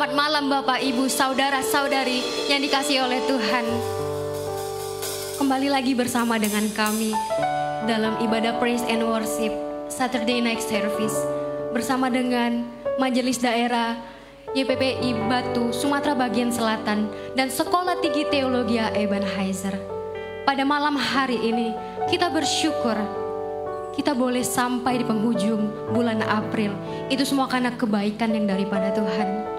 Selamat malam Bapak, Ibu, Saudara-saudari yang dikasihi oleh Tuhan. Kembali lagi bersama dengan kami dalam ibadah Praise and Worship Saturday Night Service bersama dengan Majelis Daerah YPPI Batu, Sumatera Bagian Selatan dan Sekolah Tinggi Teologi Ebenezer. Pada malam hari ini kita bersyukur kita boleh sampai di penghujung bulan April. Itu semua karena kebaikan yang daripada Tuhan.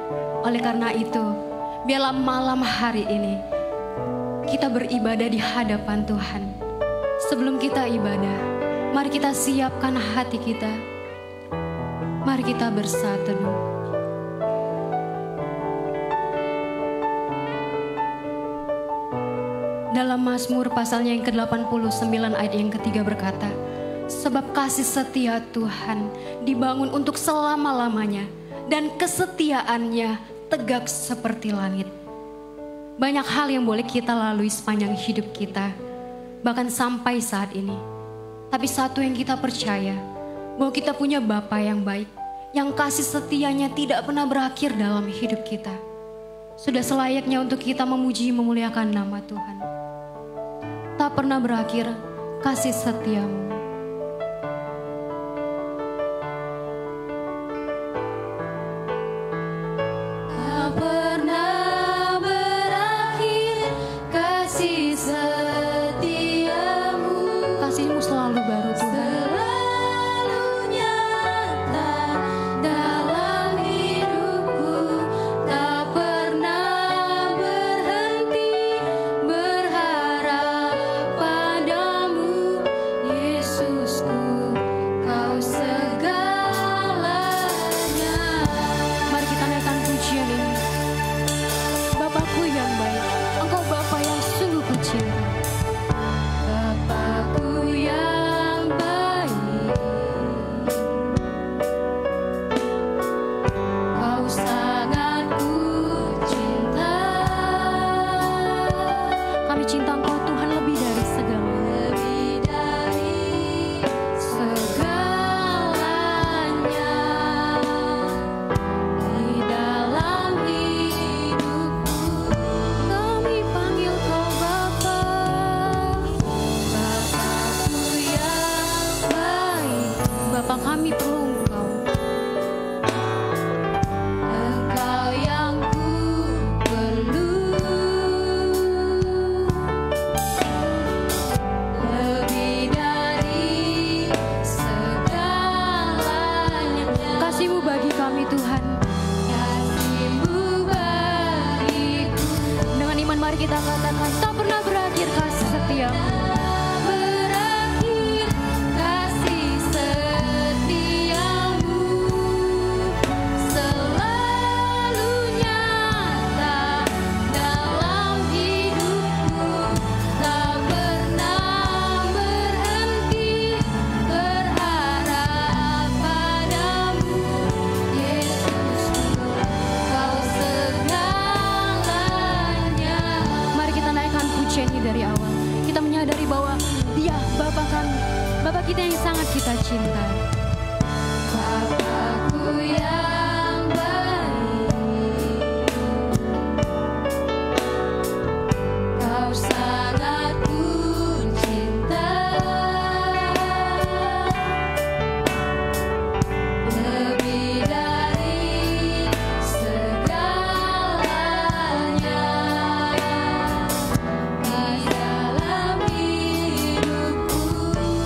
Oleh karena itu, biarlah malam hari ini kita beribadah di hadapan Tuhan. Sebelum kita ibadah, mari kita siapkan hati kita. Mari kita bersatu. Dalam Mazmur pasalnya yang ke-89 ayat yang ketiga berkata, sebab kasih setia Tuhan dibangun untuk selama-lamanya dan kesetiaannya tegak seperti langit. Banyak hal yang boleh kita lalui sepanjang hidup kita, bahkan sampai saat ini. Tapi satu yang kita percaya, bahwa kita punya Bapa yang baik, yang kasih setianya tidak pernah berakhir dalam hidup kita. Sudah selayaknya untuk kita memuji memuliakan nama Tuhan. Tak pernah berakhir kasih setiamu.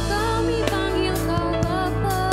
Kami panggil kau Bapa.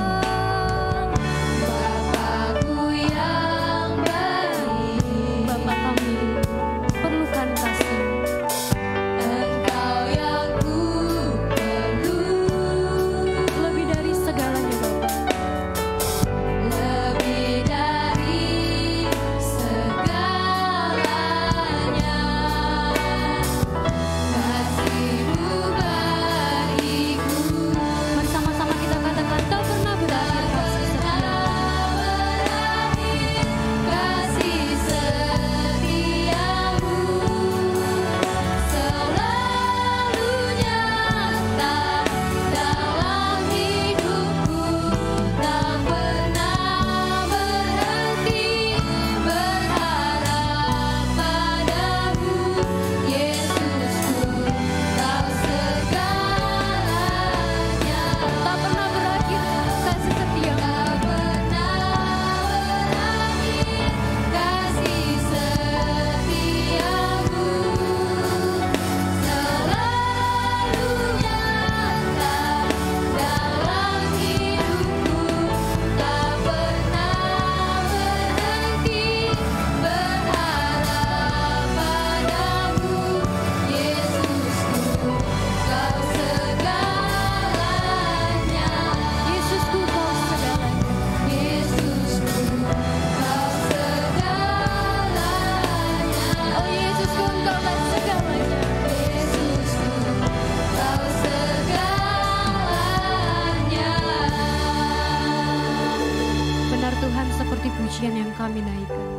kami naikkan.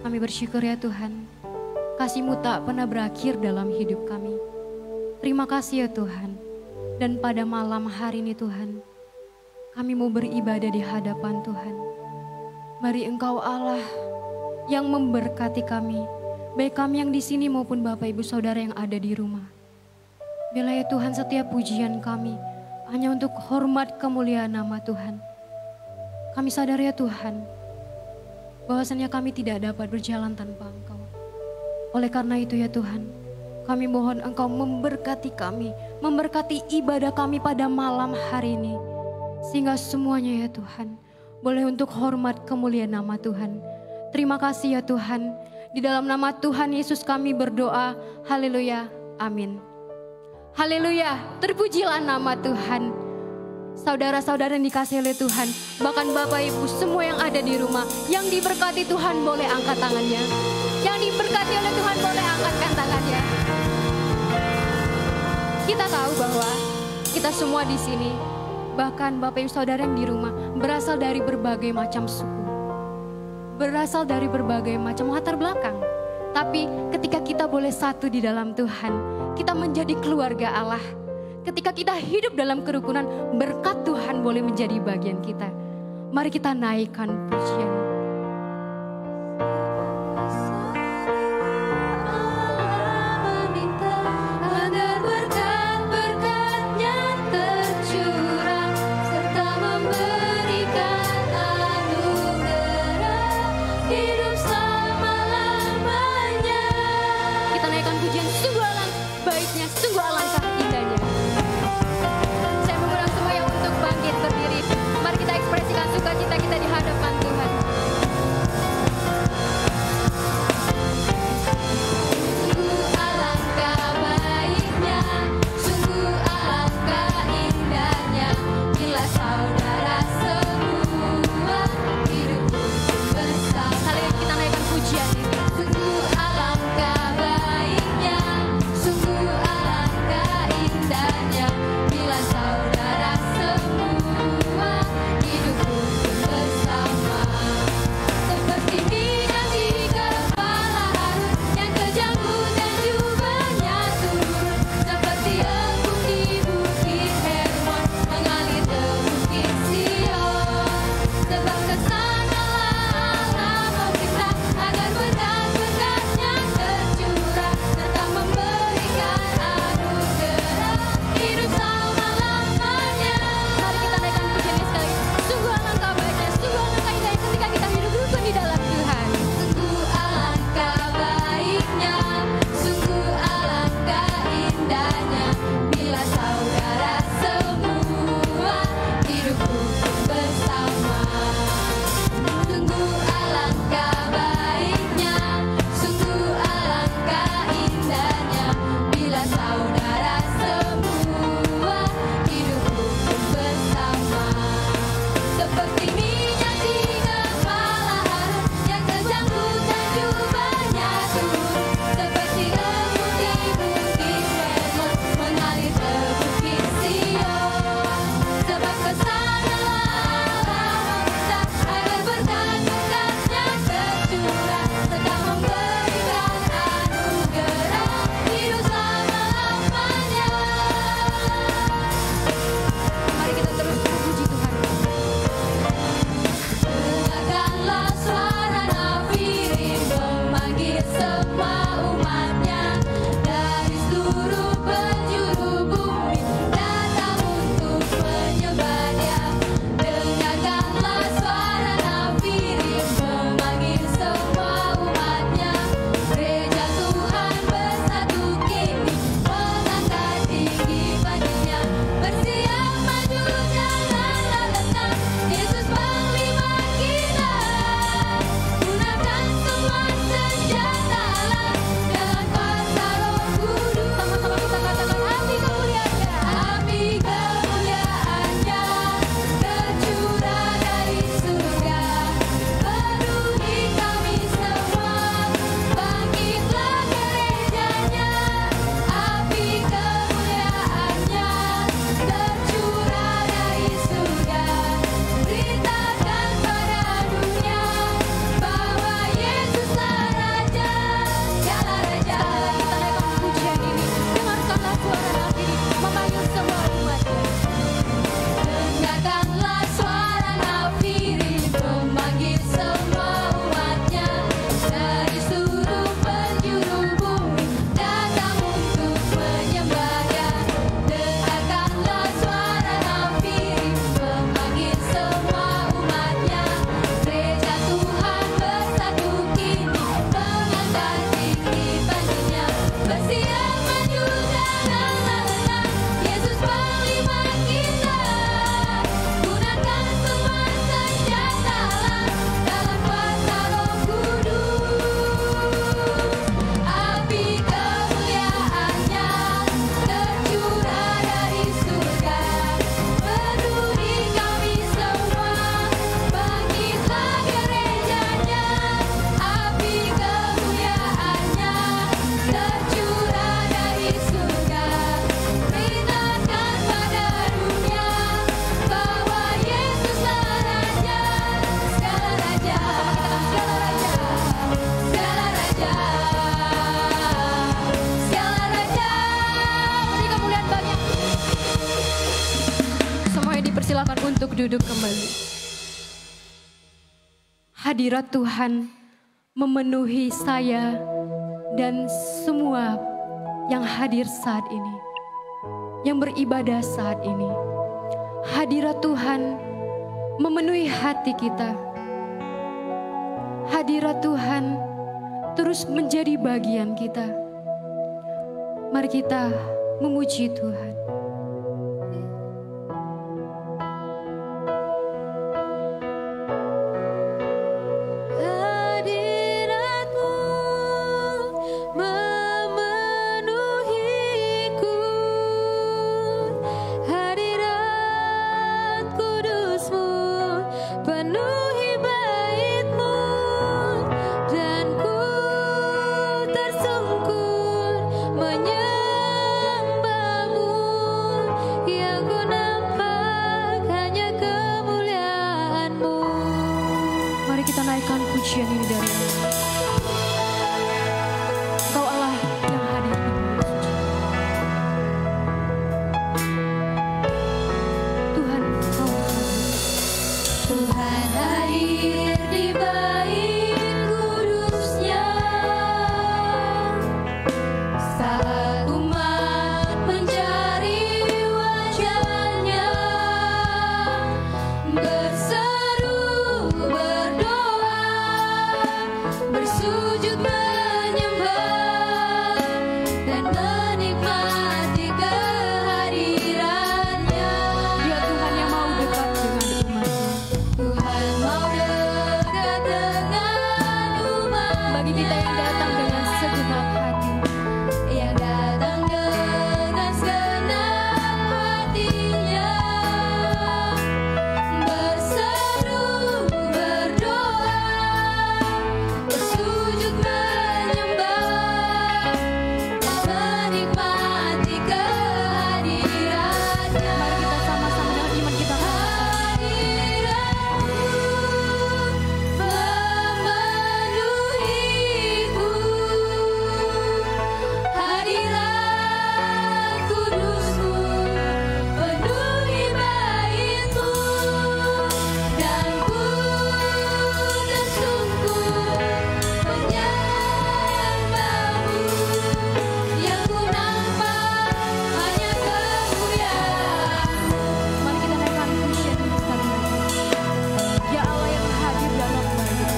Kami bersyukur ya Tuhan, kasih-Mu tak pernah berakhir dalam hidup kami. Terima kasih ya Tuhan. Dan pada malam hari ini Tuhan, kami mau beribadah di hadapan Tuhan. Mari Engkau Allah yang memberkati kami, baik kami yang di sini maupun Bapak Ibu Saudara yang ada di rumah. Biarlah ya Tuhan setiap pujian kami hanya untuk hormat kemuliaan nama Tuhan. Kami sadar ya Tuhan, bahwasanya kami tidak dapat berjalan tanpa Engkau. Oleh karena itu ya Tuhan, kami mohon Engkau memberkati kami, memberkati ibadah kami pada malam hari ini. Sehingga semuanya ya Tuhan, boleh untuk hormat kemuliaan nama Tuhan. Terima kasih ya Tuhan, di dalam nama Tuhan Yesus kami berdoa, haleluya, amin. Haleluya, terpujilah nama Tuhan. Saudara-saudara yang dikasihi oleh Tuhan, bahkan Bapak Ibu semua yang ada di rumah, yang diberkati Tuhan boleh angkat tangannya. Yang diberkati oleh Tuhan boleh angkatkan tangannya. Kita tahu bahwa kita semua di sini, bahkan Bapak Ibu Saudara yang di rumah, berasal dari berbagai macam suku, berasal dari berbagai macam latar belakang. Tapi ketika kita boleh satu di dalam Tuhan, kita menjadi keluarga Allah. Ketika kita hidup dalam kerukunan, berkat Tuhan boleh menjadi bagian kita. Mari kita naikkan pujian. Sukacita kita di hadapan Tuhan. duduk kembali. Hadirat Tuhan memenuhi saya dan semua yang hadir saat ini, yang beribadah saat ini. Hadirat Tuhan memenuhi hati kita. Hadirat Tuhan terus menjadi bagian kita. Mari kita memuji Tuhan. Pujian ini dari Allah. Engkau Allah yang hadir di bulan suci. Tuhan, Engkau hadir. Tuhan hadir di bait kudusnya saat umat mencari wajahnya, bersujud menyembah dan menikmati kehadirannya. Dia Tuhan yang mau dekat dengan umatnya. Tuhan mau dekat dengan umat. Bagi kita yang datang dengan segenap hati, yang datang dengan segenap hatinya, berseru berdoa, bersujud menyembah dan menikmati kehadirannya. Mari kita sama-sama dengan iman kita. Hadirat kudusmu penuhi baitmu, dan ku tersungkur menyembahmu. Yang ku nampak hanya kemuliaan-Mu. Mari kita naikkan pujian ini sekali lagi. Ya Allah yang hadir dalam bait.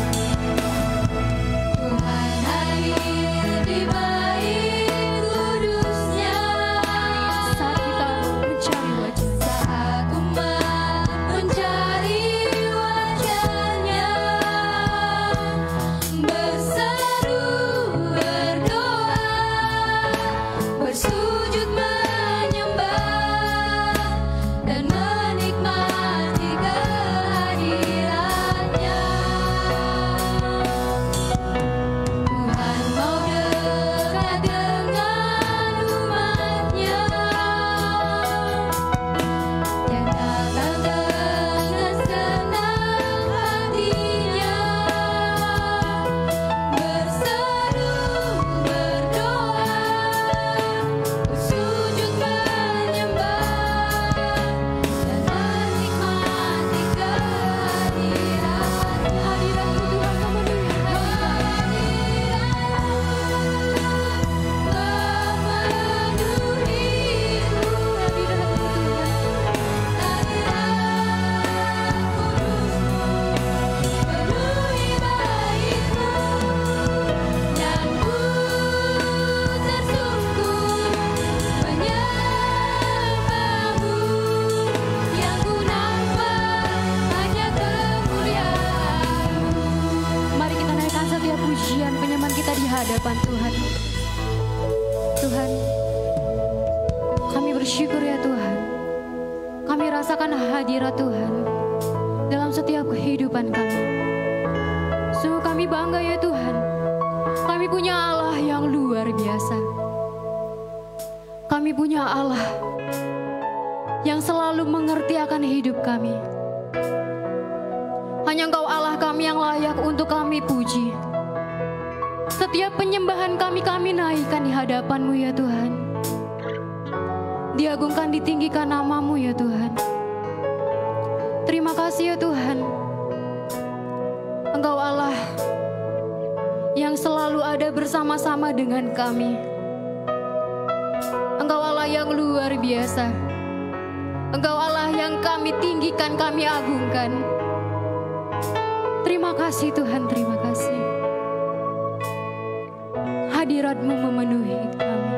Tuhan hadir di bait kudusnya saat kita mencari wajah. Saat umat mencari wajahnya, berseru berdoa, bersujud menyembah dan menikmati kehadirannya. Tuhan mau dekat dengan umatnya, yang datang dengan segenap hatinya, berseru berdoa, bersujud menyembah dan menikmati kehadirannya. Hadirat-Mu Tuhan memenuhi Mari kita naikkan setiap pujian penyembahan kita di hadapan Tuhan. Tuhan, kami bersyukur ya Tuhan. Kami rasakan hadirat Tuhan dalam setiap kehidupan kami. Sungguh kami bangga ya Tuhan. Kami punya Allah yang luar biasa. Kami punya Allah yang selalu mengerti akan hidup kami. Hanya Engkau Allah kami yang layak untuk kami puji. Setiap penyembahan kami naikkan di hadapan-Mu ya Tuhan. Diagungkan, ditinggikan nama-Mu ya Tuhan. Terima kasih ya Tuhan. Engkau Allah yang selalu ada bersama-sama dengan kami. Engkau Allah yang luar biasa. Engkau Allah yang kami tinggikan, kami agungkan. Terima kasih Tuhan, terima kasih. Hadirat-Mu memenuhi kami.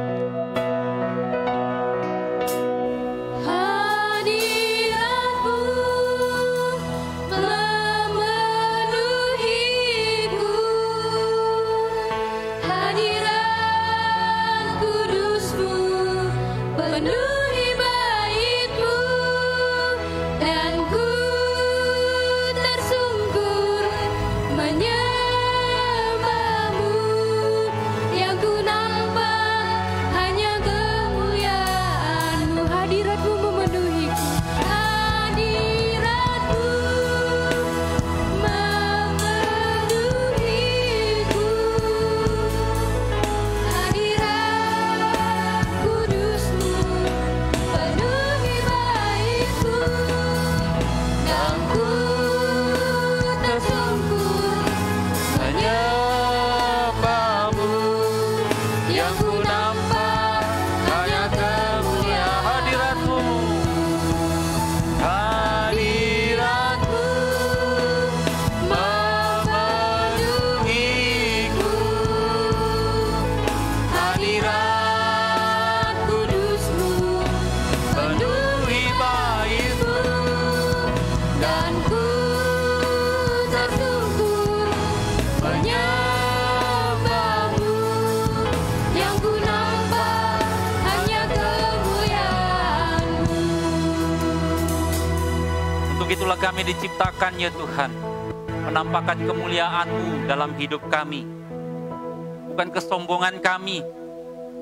Itulah kami diciptakan ya Tuhan, menampakkan kemuliaan-Mu dalam hidup kami. Bukan kesombongan kami,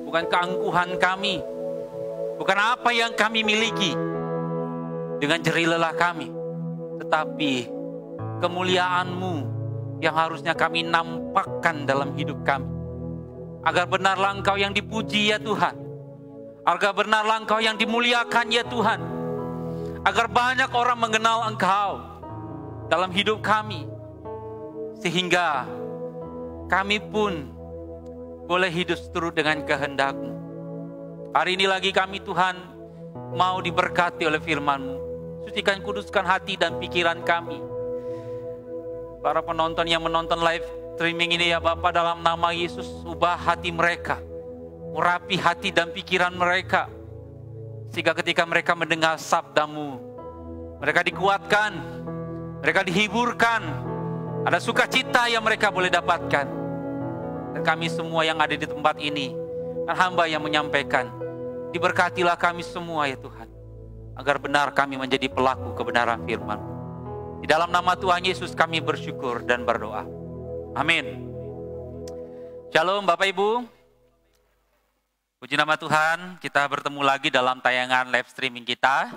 bukan keangkuhan kami, bukan apa yang kami miliki dengan jerih lelah kami, tetapi kemuliaan-Mu yang harusnya kami nampakkan dalam hidup kami. Agar benarlah Engkau yang dipuji ya Tuhan, agar benarlah Engkau yang dimuliakan ya Tuhan. Agar banyak orang mengenal Engkau dalam hidup kami. Sehingga kami pun boleh hidup seturut dengan kehendak-Mu. Hari ini lagi kami Tuhan mau diberkati oleh firman-Mu. Sucikan, kuduskan hati dan pikiran kami. Para penonton yang menonton live streaming ini ya Bapa, dalam nama Yesus, ubah hati mereka. Urapi hati dan pikiran mereka. Sehingga ketika mereka mendengar sabda-Mu, mereka dikuatkan, mereka dihiburkan, ada sukacita yang mereka boleh dapatkan. Dan kami semua yang ada di tempat ini, dan hamba yang menyampaikan, diberkatilah kami semua ya Tuhan, agar benar kami menjadi pelaku kebenaran firman. Di dalam nama Tuhan Yesus kami bersyukur dan berdoa. Amin. Shalom Bapak Ibu. Puji nama Tuhan, kita bertemu lagi dalam tayangan live streaming kita.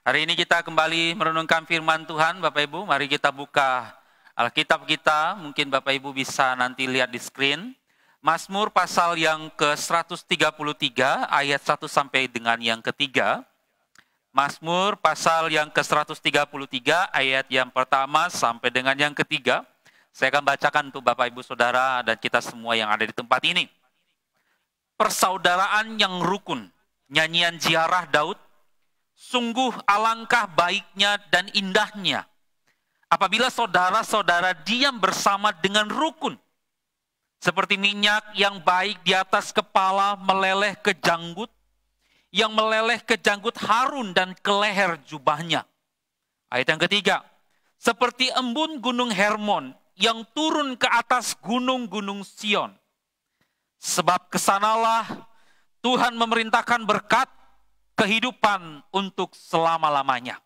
Hari ini kita kembali merenungkan firman Tuhan, Bapak Ibu. Mari kita buka Alkitab kita, mungkin Bapak Ibu bisa nanti lihat di screen. Mazmur pasal yang ke-133, ayat 1 sampai dengan yang ketiga. Mazmur pasal yang ke-133, ayat yang pertama sampai dengan yang ketiga. Saya akan bacakan untuk Bapak Ibu Saudara dan kita semua yang ada di tempat ini. Persaudaraan yang rukun, nyanyian ziarah Daud, sungguh alangkah baiknya dan indahnya apabila saudara-saudara diam bersama dengan rukun. Seperti minyak yang baik di atas kepala meleleh ke janggut, yang meleleh ke janggut Harun dan ke leher jubahnya. Ayat yang ketiga, seperti embun gunung Hermon yang turun ke atas gunung-gunung Sion. Sebab kesanalah Tuhan memerintahkan berkat kehidupan untuk selama-lamanya.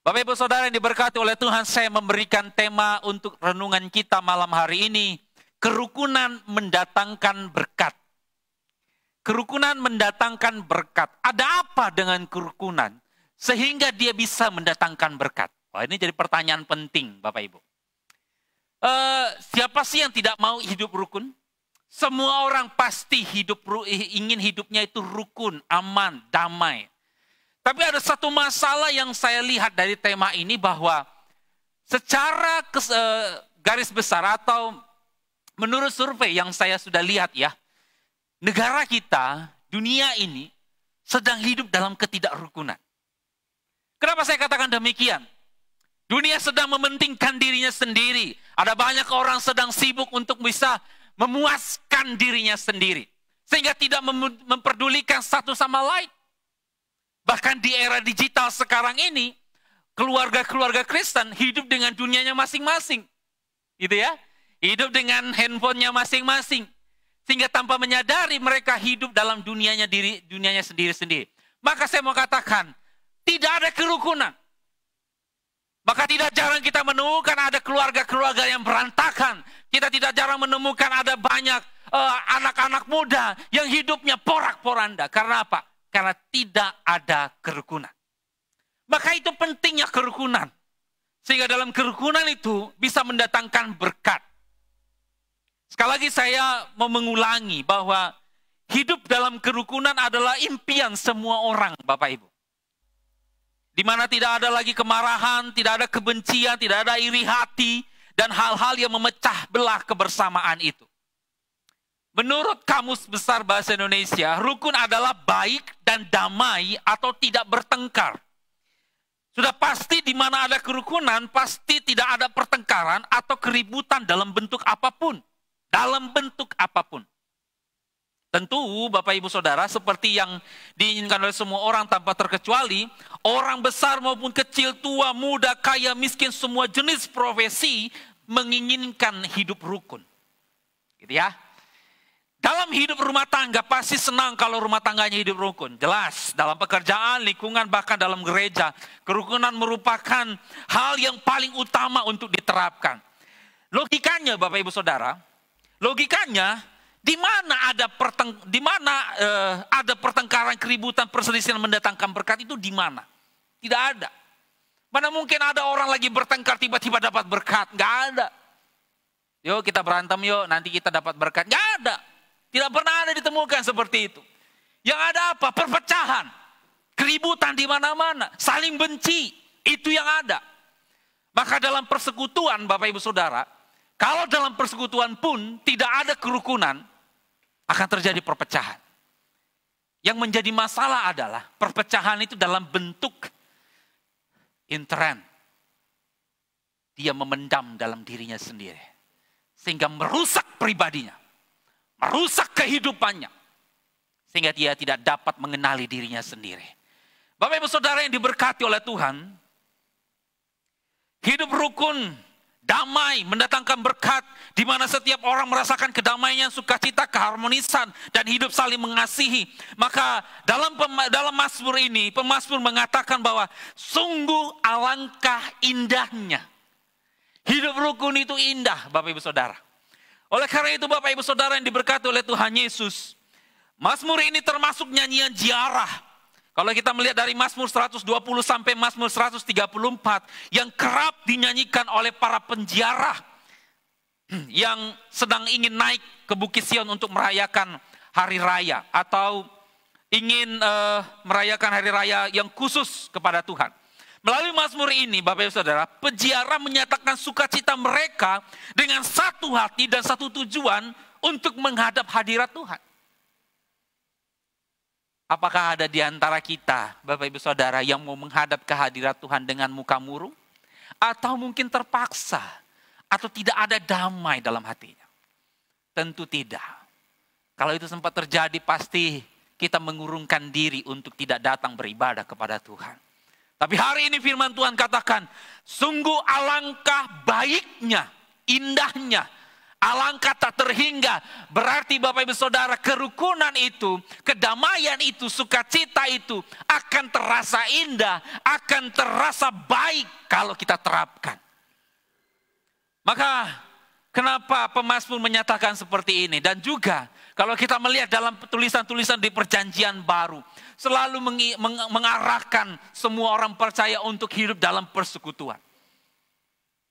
Bapak Ibu Saudara yang diberkati oleh Tuhan, saya memberikan tema untuk renungan kita malam hari ini, kerukunan mendatangkan berkat. Kerukunan mendatangkan berkat. Ada apa dengan kerukunan sehingga dia bisa mendatangkan berkat? Wah, ini jadi pertanyaan penting Bapak Ibu. Siapa sih yang tidak mau hidup rukun? Semua orang pasti ingin hidupnya itu rukun, aman, damai. Tapi ada satu masalah yang saya lihat dari tema ini, bahwa secara garis besar atau menurut survei yang saya sudah lihat ya, negara kita, dunia ini sedang hidup dalam ketidakrukunan. Kenapa saya katakan demikian? Dunia sedang mementingkan dirinya sendiri. Ada banyak orang sedang sibuk untuk bisa memuaskan dirinya sendiri. Sehingga tidak memperdulikan satu sama lain. Bahkan di era digital sekarang ini, keluarga-keluarga Kristen hidup dengan dunianya masing-masing. Gitu ya. Hidup dengan handphonenya masing-masing. Sehingga tanpa menyadari mereka hidup dalam dunianya sendiri-sendiri. Maka saya mau katakan, tidak ada kerukunan. Maka tidak jarang kita menemukan ada keluarga-keluarga yang berantakan. Kita tidak jarang menemukan ada banyak anak-anak muda yang hidupnya porak-poranda. Karena apa? Karena tidak ada kerukunan. Maka itu pentingnya kerukunan. Sehingga dalam kerukunan itu bisa mendatangkan berkat. Sekali lagi saya mau mengulangi bahwa hidup dalam kerukunan adalah impian semua orang, Bapak Ibu. Di mana tidak ada lagi kemarahan, tidak ada kebencian, tidak ada iri hati, dan hal-hal yang memecah belah kebersamaan itu. Menurut Kamus Besar Bahasa Indonesia, rukun adalah baik dan damai atau tidak bertengkar. Sudah pasti di mana ada kerukunan, pasti tidak ada pertengkaran atau keributan dalam bentuk apapun. Dalam bentuk apapun. Tentu Bapak Ibu Saudara, seperti yang diinginkan oleh semua orang tanpa terkecuali, orang besar maupun kecil, tua, muda, kaya, miskin, semua jenis profesi menginginkan hidup rukun. Gitu ya. Dalam hidup rumah tangga pasti senang kalau rumah tangganya hidup rukun. Jelas, dalam pekerjaan, lingkungan, bahkan dalam gereja, kerukunan merupakan hal yang paling utama untuk diterapkan. Logikanya Bapak Ibu Saudara, logikanya di mana ada pertengkaran, keributan, perselisihan mendatangkan berkat itu di mana? Tidak ada. Mana mungkin ada orang lagi bertengkar tiba-tiba dapat berkat? Nggak ada. Yuk kita berantem yuk, nanti kita dapat berkat. Nggak ada. Tidak pernah ada ditemukan seperti itu. Yang ada apa? Perpecahan, keributan di mana-mana, saling benci. Itu yang ada. Maka dalam persekutuan Bapak Ibu Saudara, kalau dalam persekutuan pun tidak ada kerukunan, akan terjadi perpecahan. Yang menjadi masalah adalah perpecahan itu dalam bentuk intern. Dia memendam dalam dirinya sendiri. Sehingga merusak pribadinya. Merusak kehidupannya. Sehingga dia tidak dapat mengenali dirinya sendiri. Bapak Ibu Saudara yang diberkati oleh Tuhan, hidup rukun, damai, mendatangkan berkat, di mana setiap orang merasakan kedamaian, sukacita, keharmonisan, dan hidup saling mengasihi. Maka dalam Mazmur ini, pemazmur mengatakan bahwa sungguh alangkah indahnya. Hidup rukun itu indah, Bapak Ibu Saudara. Oleh karena itu Bapak Ibu Saudara yang diberkati oleh Tuhan Yesus, Mazmur ini termasuk nyanyian ziarah. Kalau kita melihat dari Mazmur 120 sampai Mazmur 134 yang kerap dinyanyikan oleh para penziarah yang sedang ingin naik ke Bukit Sion untuk merayakan hari raya atau ingin merayakan hari raya yang khusus kepada Tuhan. Melalui Mazmur ini Bapak Ibu Saudara, penziarah menyatakan sukacita mereka dengan satu hati dan satu tujuan untuk menghadap hadirat Tuhan. Apakah ada di antara kita, Bapak Ibu Saudara, yang mau menghadap ke hadirat Tuhan dengan muka murung? Atau mungkin terpaksa? Atau tidak ada damai dalam hatinya? Tentu tidak. Kalau itu sempat terjadi, pasti kita mengurungkan diri untuk tidak datang beribadah kepada Tuhan. Tapi hari ini firman Tuhan katakan, sungguh alangkah baiknya, indahnya, alangkah tak terhingga. Berarti Bapak Ibu Saudara, kerukunan itu, kedamaian itu, sukacita itu akan terasa indah, akan terasa baik kalau kita terapkan. Maka kenapa pemazmur menyatakan seperti ini? Dan juga kalau kita melihat dalam tulisan-tulisan di Perjanjian Baru, selalu mengarahkan semua orang percaya untuk hidup dalam persekutuan.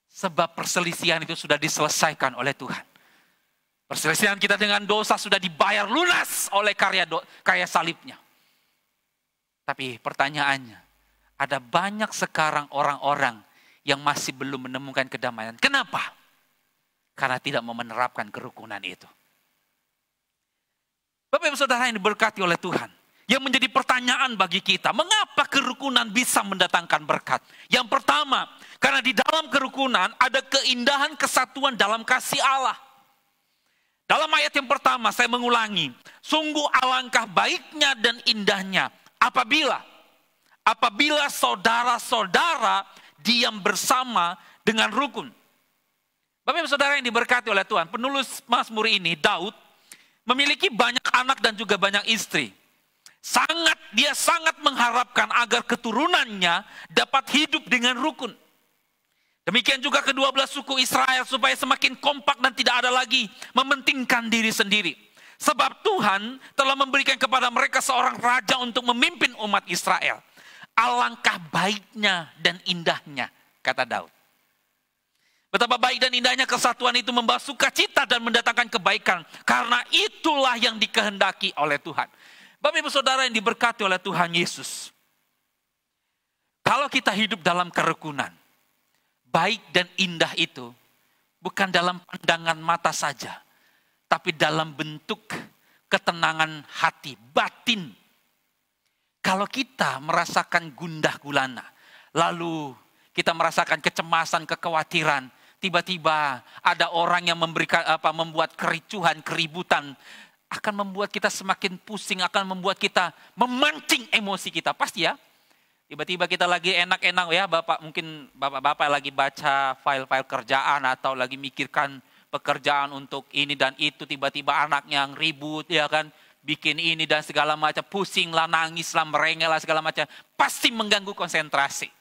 Sebab perselisihan itu sudah diselesaikan oleh Tuhan. Perselisihan kita dengan dosa sudah dibayar lunas oleh karya salibnya. Tapi pertanyaannya, ada banyak sekarang orang-orang yang masih belum menemukan kedamaian. Kenapa? Karena tidak mau menerapkan kerukunan itu. Bapak Ibu Saudara yang diberkati oleh Tuhan. Yang menjadi pertanyaan bagi kita, mengapa kerukunan bisa mendatangkan berkat? Yang pertama, karena di dalam kerukunan ada keindahan kesatuan dalam kasih Allah. Dalam ayat yang pertama saya mengulangi, sungguh alangkah baiknya dan indahnya apabila saudara-saudara diam bersama dengan rukun. Bapak Ibu Saudara yang diberkati oleh Tuhan, penulis Mazmur ini, Daud, memiliki banyak anak dan juga banyak istri. Dia sangat mengharapkan agar keturunannya dapat hidup dengan rukun. Demikian juga kedua belah suku Israel supaya semakin kompak dan tidak ada lagi mementingkan diri sendiri. Sebab Tuhan telah memberikan kepada mereka seorang raja untuk memimpin umat Israel. Alangkah baiknya dan indahnya, kata Daud. Betapa baik dan indahnya kesatuan itu membawa sukacita dan mendatangkan kebaikan. Karena itulah yang dikehendaki oleh Tuhan. Bapak Ibu Saudara yang diberkati oleh Tuhan Yesus. Kalau kita hidup dalam kerukunan, baik dan indah itu bukan dalam pandangan mata saja, tapi dalam bentuk ketenangan hati, batin. Kalau kita merasakan gundah gulana, lalu kita merasakan kecemasan, kekhawatiran, tiba-tiba ada orang yang membuat kericuhan, keributan, akan membuat kita semakin pusing, akan membuat kita memancing emosi kita. Pasti ya, tiba-tiba kita lagi enak-enak ya, mungkin bapak-bapak lagi baca file-file kerjaan atau lagi mikirkan pekerjaan untuk ini dan itu, tiba-tiba anaknya yang ribut ya kan, bikin ini dan segala macam, pusing lah, nangis lah, merengek lah segala macam, pasti mengganggu konsentrasi.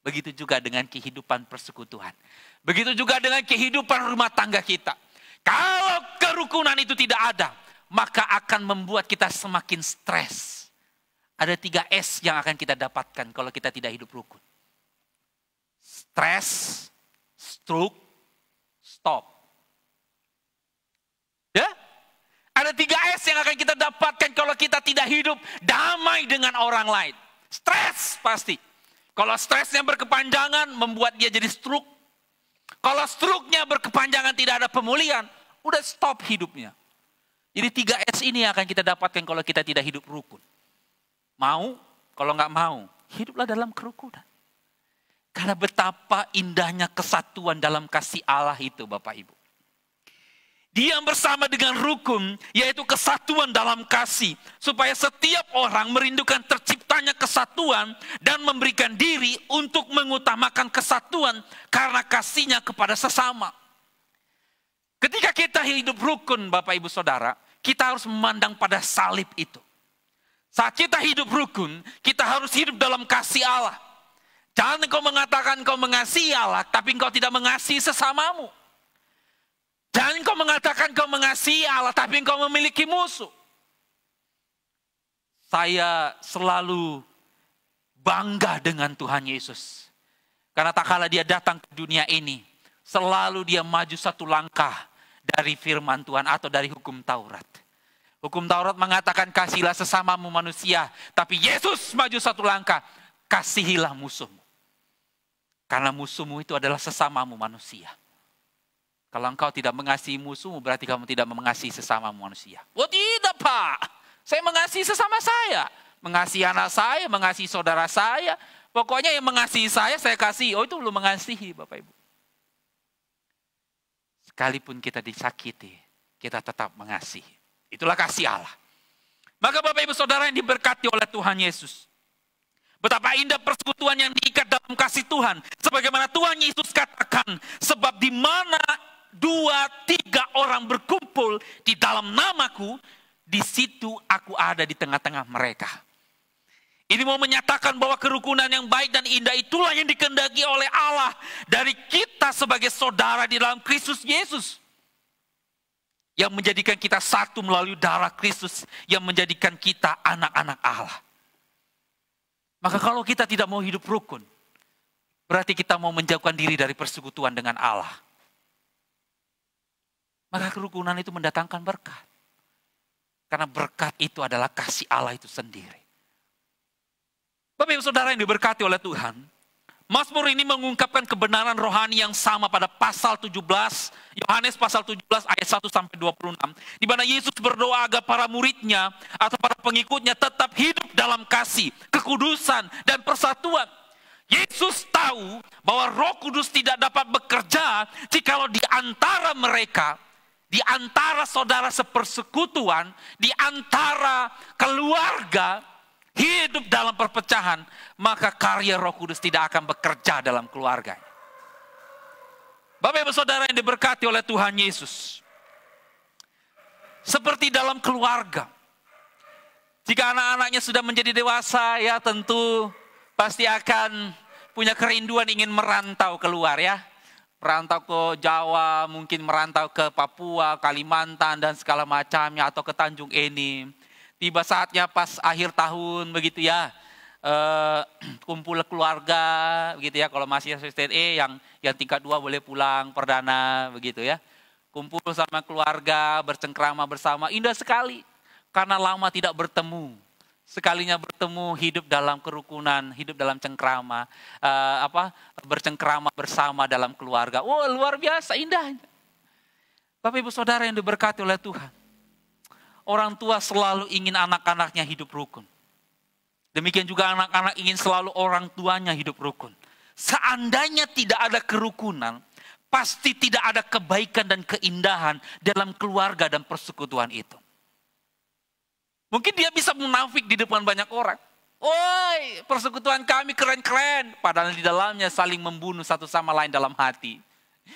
Begitu juga dengan kehidupan persekutuan. Begitu juga dengan kehidupan rumah tangga kita. Kalau kerukunan itu tidak ada, maka akan membuat kita semakin stres. Ada 3 S yang akan kita dapatkan kalau kita tidak hidup rukun. Stres, stroke, stop. Ya? Ada 3 S yang akan kita dapatkan kalau kita tidak hidup damai dengan orang lain. Stres pasti. Kalau stresnya berkepanjangan membuat dia jadi stroke. Kalau stroke-nya berkepanjangan tidak ada pemulihan, udah stop hidupnya. Jadi 3 S ini yang akan kita dapatkan kalau kita tidak hidup rukun. Mau, kalau nggak mau, hiduplah dalam kerukunan. Karena betapa indahnya kesatuan dalam kasih Allah itu Bapak Ibu. Diam bersama dengan rukun, yaitu kesatuan dalam kasih. Supaya setiap orang merindukan terciptanya kesatuan dan memberikan diri untuk mengutamakan kesatuan karena kasihnya kepada sesama. Ketika kita hidup rukun Bapak Ibu Saudara, kita harus memandang pada salib itu. Saat kita hidup rukun, kita harus hidup dalam kasih Allah. Jangan engkau mengatakan engkau mengasihi Allah, tapi engkau tidak mengasihi sesamamu. Jangan engkau mengatakan engkau mengasihi Allah, tapi engkau memiliki musuh. Saya selalu bangga dengan Tuhan Yesus. Karena tak kala dia datang ke dunia ini, selalu dia maju satu langkah dari firman Tuhan atau dari hukum Taurat. Hukum Taurat mengatakan kasihilah sesamamu manusia. Tapi Yesus maju satu langkah, kasihilah musuhmu. Karena musuhmu itu adalah sesamamu manusia. Kalau engkau tidak mengasihi musuhmu, berarti kamu tidak mengasihi sesama manusia. Oh tidak Pak, saya mengasihi sesama saya. Mengasihi anak saya, mengasihi saudara saya. Pokoknya yang mengasihi saya kasih. Oh itu belum mengasihi Bapak Ibu. Sekalipun kita disakiti, kita tetap mengasihi. Itulah kasih Allah. Maka Bapak Ibu Saudara yang diberkati oleh Tuhan Yesus. Betapa indah persekutuan yang diikat dalam kasih Tuhan. Sebagaimana Tuhan Yesus katakan, sebab di mana 2-3 orang berkumpul di dalam namaku, di situ aku ada di tengah-tengah mereka. Ini mau menyatakan bahwa kerukunan yang baik dan indah itulah yang dikehendaki oleh Allah dari kita sebagai saudara di dalam Kristus Yesus. Yang menjadikan kita satu melalui darah Kristus yang menjadikan kita anak-anak Allah. Maka kalau kita tidak mau hidup rukun, berarti kita mau menjauhkan diri dari persekutuan dengan Allah. Maka kerukunan itu mendatangkan berkat. Karena berkat itu adalah kasih Allah itu sendiri. Bapak Ibu Saudara yang diberkati oleh Tuhan, Mazmur ini mengungkapkan kebenaran rohani yang sama pada pasal 17, Yohanes pasal 17 ayat 1 sampai 26. Di mana Yesus berdoa agar para muridnya atau para pengikutnya tetap hidup dalam kasih, kekudusan, dan persatuan. Yesus tahu bahwa Roh Kudus tidak dapat bekerja jikalau di antara mereka, di antara saudara sepersekutuan, di antara keluarga, hidup dalam perpecahan, maka karya Roh Kudus tidak akan bekerja dalam keluarganya. Bapak Ibu Saudara yang diberkati oleh Tuhan Yesus, seperti dalam keluarga, jika anak-anaknya sudah menjadi dewasa, ya tentu pasti akan punya kerinduan ingin merantau keluar, ya. Merantau ke Jawa, mungkin merantau ke Papua, Kalimantan, dan segala macamnya, atau ke Tanjung Enim. Tiba saatnya pas akhir tahun begitu ya, kumpul keluarga begitu ya. Kalau masih SSTE yang tingkat 2 boleh pulang perdana begitu ya. Kumpul sama keluarga, bercengkrama bersama, indah sekali. Karena lama tidak bertemu. Sekalinya bertemu, hidup dalam kerukunan, hidup dalam cengkrama, bercengkrama bersama dalam keluarga. Wah, luar biasa indahnya. Bapak Ibu Saudara yang diberkati oleh Tuhan. Orang tua selalu ingin anak-anaknya hidup rukun. Demikian juga anak-anak ingin selalu orang tuanya hidup rukun. Seandainya tidak ada kerukunan, pasti tidak ada kebaikan dan keindahan dalam keluarga dan persekutuan itu. Mungkin dia bisa munafik di depan banyak orang. Woi, persekutuan kami keren-keren. Padahal di dalamnya saling membunuh satu sama lain dalam hati.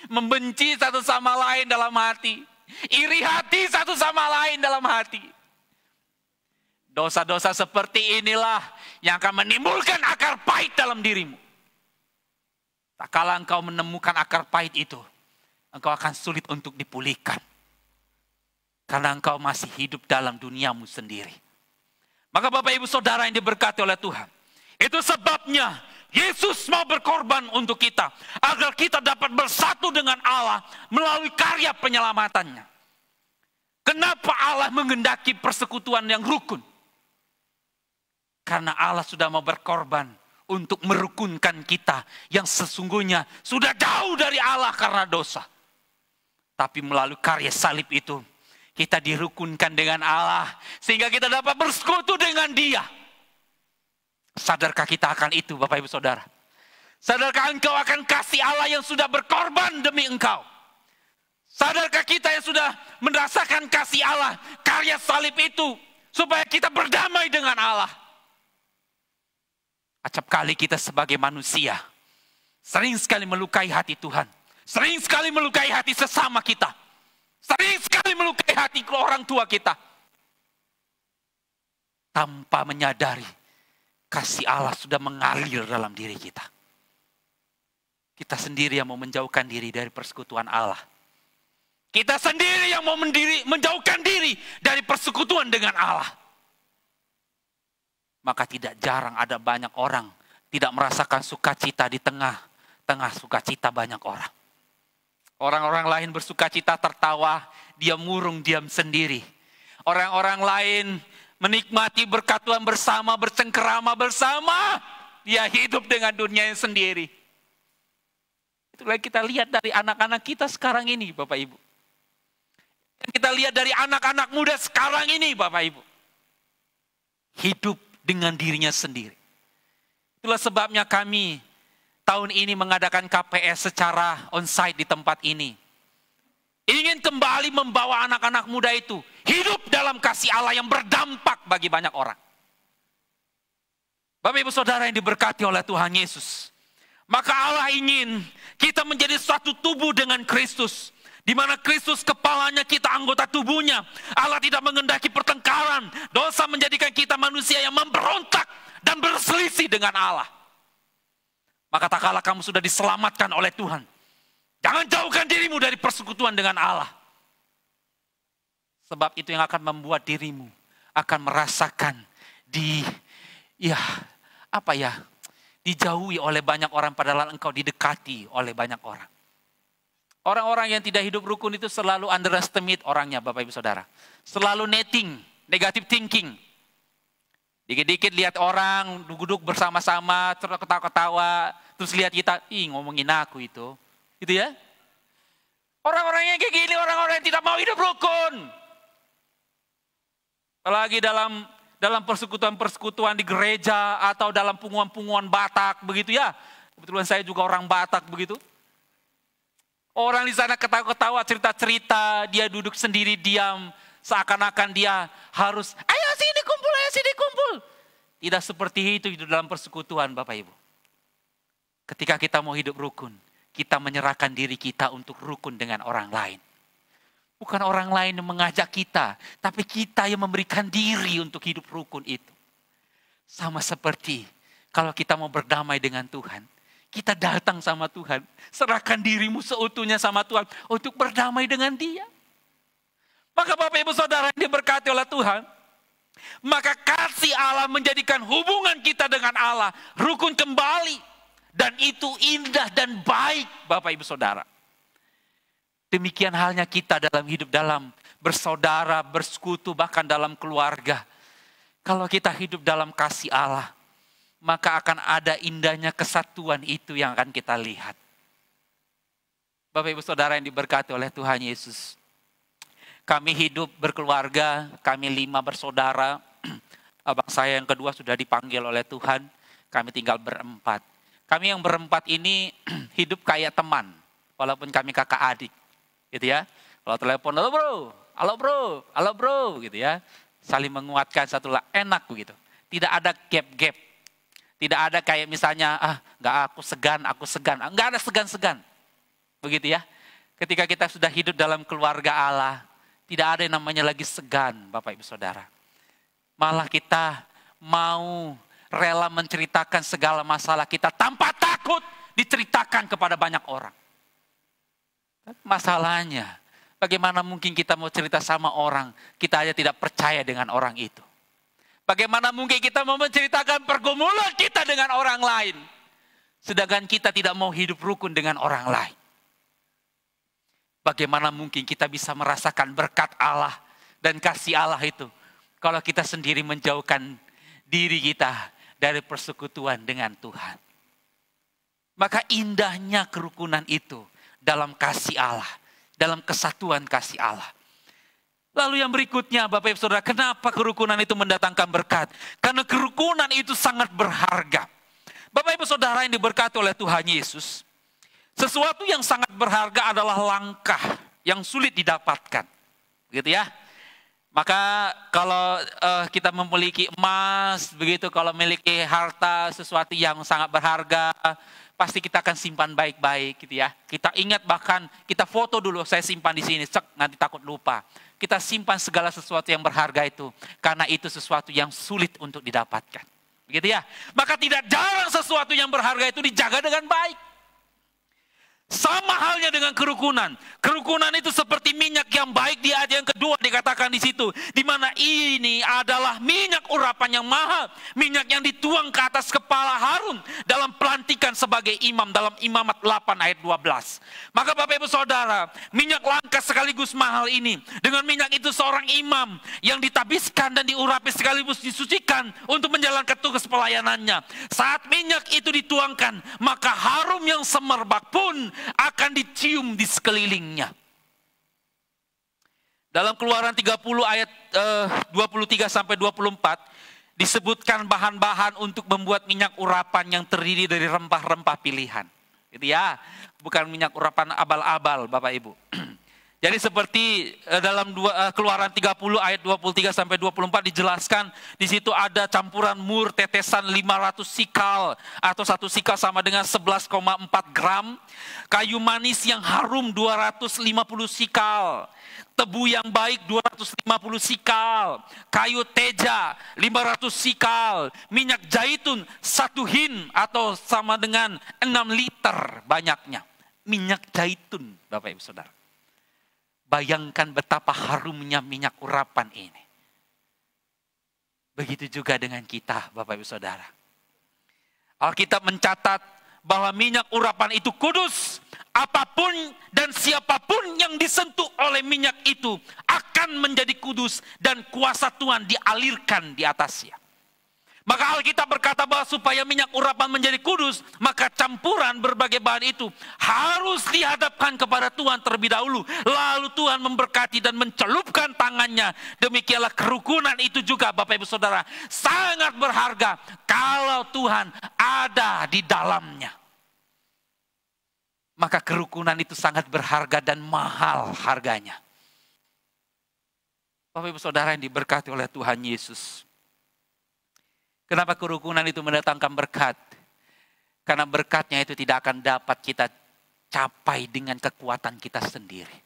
Membenci satu sama lain dalam hati. Iri hati satu sama lain dalam hati. Dosa-dosa seperti inilah yang akan menimbulkan akar pahit dalam dirimu. Tak kala engkau menemukan akar pahit itu, engkau akan sulit untuk dipulihkan. Karena engkau masih hidup dalam duniamu sendiri. Maka Bapak Ibu Saudara yang diberkati oleh Tuhan, itu sebabnya Yesus mau berkorban untuk kita, agar kita dapat bersatu dengan Allah melalui karya penyelamatannya. Kenapa Allah menghendaki persekutuan yang rukun? Karena Allah sudah mau berkorban untuk merukunkan kita yang sesungguhnya sudah jauh dari Allah karena dosa. Tapi melalui karya salib itu, kita dirukunkan dengan Allah, sehingga kita dapat bersekutu dengan Dia. Sadarkah kita akan itu Bapak Ibu Saudara? Sadarkah engkau akan kasih Allah yang sudah berkorban demi engkau? Sadarkah kita yang sudah merasakan kasih Allah, karya salib itu, supaya kita berdamai dengan Allah? Acap kali kita sebagai manusia, sering sekali melukai hati Tuhan. Sering sekali melukai hati sesama kita. Sering sekali melukai hati orang tua kita. Tanpa menyadari kasih Allah sudah mengalir dalam diri kita. Kita sendiri yang mau menjauhkan diri dari persekutuan Allah. Kita sendiri yang mau menjauhkan diri dari persekutuan dengan Allah. Maka tidak jarang ada banyak orang tidak merasakan sukacita di tengah sukacita banyak orang. Orang-orang lain bersukacita tertawa, dia murung diam sendiri. Orang-orang lain menikmati berkatuan bersama, bercengkerama bersama. Dia hidup dengan dunianya sendiri. Itulah kita lihat dari anak-anak kita sekarang ini Bapak Ibu. Yang kita lihat dari anak-anak muda sekarang ini Bapak Ibu. Hidup dengan dirinya sendiri. Itulah sebabnya kami tahun ini mengadakan KPS secara onsite di tempat ini. Ingin kembali membawa anak-anak muda itu hidup dalam kasih Allah yang berdampak bagi banyak orang. Bapak Ibu Saudara yang diberkati oleh Tuhan Yesus. Maka Allah ingin kita menjadi suatu tubuh dengan Kristus. Di mana Kristus kepalanya, kita anggota tubuhnya. Allah tidak menghendaki pertengkaran. Dosa menjadikan kita manusia yang memberontak dan berselisih dengan Allah. Maka tak kala kamu sudah diselamatkan oleh Tuhan, jangan jauhkan dirimu dari persekutuan dengan Allah. Sebab itu yang akan membuat dirimu akan merasakan dijauhi oleh banyak orang padahal engkau didekati oleh banyak orang. Orang-orang yang tidak hidup rukun itu selalu underestimate orangnya Bapak Ibu Saudara. Selalu negative thinking. Dikit-dikit lihat orang duduk bersama-sama, terus ketawa-ketawa, terus lihat kita, ngomongin aku itu. Gitu ya. Orang-orang yang kayak gini, orang-orang yang tidak mau hidup rukun. Apalagi dalam persekutuan-persekutuan di gereja atau dalam punguan-punguan Batak begitu ya. Kebetulan saya juga orang Batak begitu. Orang di sana ketawa-ketawa, cerita-cerita, dia duduk sendiri diam, seakan-akan dia harus, ayo sini kumpul. Tidak seperti itu dalam persekutuan Bapak Ibu. Ketika kita mau hidup rukun, kita menyerahkan diri kita untuk rukun dengan orang lain. Bukan orang lain yang mengajak kita, tapi kita yang memberikan diri untuk hidup rukun itu. Sama seperti kalau kita mau berdamai dengan Tuhan, kita datang sama Tuhan, serahkan dirimu seutuhnya sama Tuhan untuk berdamai dengan Dia. Maka Bapak Ibu Saudara yang diberkati oleh Tuhan, maka kasih Allah menjadikan hubungan kita dengan Allah rukun kembali. Dan itu indah dan baik Bapak Ibu Saudara. Demikian halnya kita dalam hidup, dalam bersaudara, bersekutu, bahkan dalam keluarga. Kalau kita hidup dalam kasih Allah, maka akan ada indahnya kesatuan itu yang akan kita lihat. Bapak Ibu Saudara yang diberkati oleh Tuhan Yesus. Kami hidup berkeluarga, kami 5 bersaudara. Abang saya yang kedua sudah dipanggil oleh Tuhan, kami tinggal berempat. Kami yang berempat ini hidup kayak teman, walaupun kami kakak adik. Gitu ya. Kalau telepon, halo bro, gitu ya. Saling menguatkan enak begitu. Tidak ada gap-gap. Tidak ada kayak misalnya, enggak aku segan. Enggak ada segan-segan. Begitu ya. Ketika kita sudah hidup dalam keluarga Allah, tidak ada yang namanya lagi segan, Bapak Ibu Saudara. Malah kita mau rela menceritakan segala masalah kita tanpa takut diceritakan kepada banyak orang. Masalahnya, bagaimana mungkin kita mau cerita sama orang, kita aja tidak percaya dengan orang itu. Bagaimana mungkin kita mau menceritakan pergumulan kita dengan orang lain, sedangkan kita tidak mau hidup rukun dengan orang lain. Bagaimana mungkin kita bisa merasakan berkat Allah dan kasih Allah itu, kalau kita sendiri menjauhkan diri kita dari persekutuan dengan Tuhan. Maka indahnya kerukunan itu dalam kasih Allah, dalam kesatuan kasih Allah. Lalu yang berikutnya Bapak Ibu Saudara, kenapa kerukunan itu mendatangkan berkat? Karena kerukunan itu sangat berharga. Bapak Ibu Saudara yang diberkati oleh Tuhan Yesus, sesuatu yang sangat berharga adalah langkah yang sulit didapatkan. Gitu ya. Maka kalau kita memiliki emas, begitu, kalau memiliki harta, sesuatu yang sangat berharga, pasti kita akan simpan baik-baik gitu ya. Kita ingat, bahkan kita foto dulu, saya simpan di sini, nanti takut lupa. Kita simpan segala sesuatu yang berharga itu, karena itu sesuatu yang sulit untuk didapatkan. Begitu ya. Maka tidak jarang sesuatu yang berharga itu dijaga dengan baik. Sama halnya dengan kerukunan. Kerukunan itu seperti minyak yang baik di ayat yang kedua dikatakan di situ. Di mana ini adalah minyak urapan yang mahal. Minyak yang dituang ke atas kepala Harun dalam pelantikan sebagai imam dalam Imamat 8 ayat 12. Maka Bapak Ibu Saudara, minyak langka sekaligus mahal ini. Dengan minyak itu seorang imam yang ditabiskan dan diurapi sekaligus disucikan untuk menjalankan tugas pelayanannya. Saat minyak itu dituangkan, maka harum yang semerbak pun akan dicium di sekelilingnya. Dalam Keluaran 30 ayat 23 sampai 24 disebutkan bahan-bahan untuk membuat minyak urapan yang terdiri dari rempah-rempah pilihan. Gitu ya, bukan minyak urapan abal-abal Bapak Ibu. Jadi seperti dalam Keluaran 30 ayat 23 sampai 24 dijelaskan, di situ ada campuran mur tetesan 500 sikal atau 1 sikal sama dengan 11,4 gram, kayu manis yang harum 250 sikal, tebu yang baik 250 sikal, kayu teja 500 sikal, minyak zaitun 1 hin atau sama dengan 6 liter banyaknya. Minyak zaitun Bapak Ibu Saudara. Bayangkan betapa harumnya minyak urapan ini. Begitu juga dengan kita Bapak Ibu Saudara. Alkitab mencatat bahwa minyak urapan itu kudus. Apapun dan siapapun yang disentuh oleh minyak itu akan menjadi kudus dan kuasa Tuhan dialirkan di atasnya. Maka Alkitab berkata bahwa supaya minyak urapan menjadi kudus, maka campuran berbagai bahan itu harus dihadapkan kepada Tuhan terlebih dahulu. Lalu Tuhan memberkati dan mencelupkan tangannya. Demikianlah kerukunan itu juga, Bapak Ibu Saudara, sangat berharga kalau Tuhan ada di dalamnya. Maka kerukunan itu sangat berharga dan mahal harganya. Bapak Ibu Saudara yang diberkati oleh Tuhan Yesus. Kenapa kerukunan itu mendatangkan berkat? Karena berkatnya itu tidak akan dapat kita capai dengan kekuatan kita sendiri.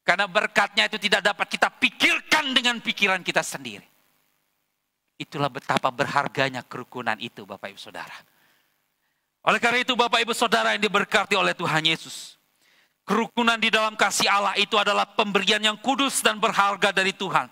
Karena berkatnya itu tidak dapat kita pikirkan dengan pikiran kita sendiri. Itulah betapa berharganya kerukunan itu, Bapak Ibu Saudara. Oleh karena itu Bapak Ibu Saudara yang diberkati oleh Tuhan Yesus. Kerukunan di dalam kasih Allah itu adalah pemberian yang kudus dan berharga dari Tuhan.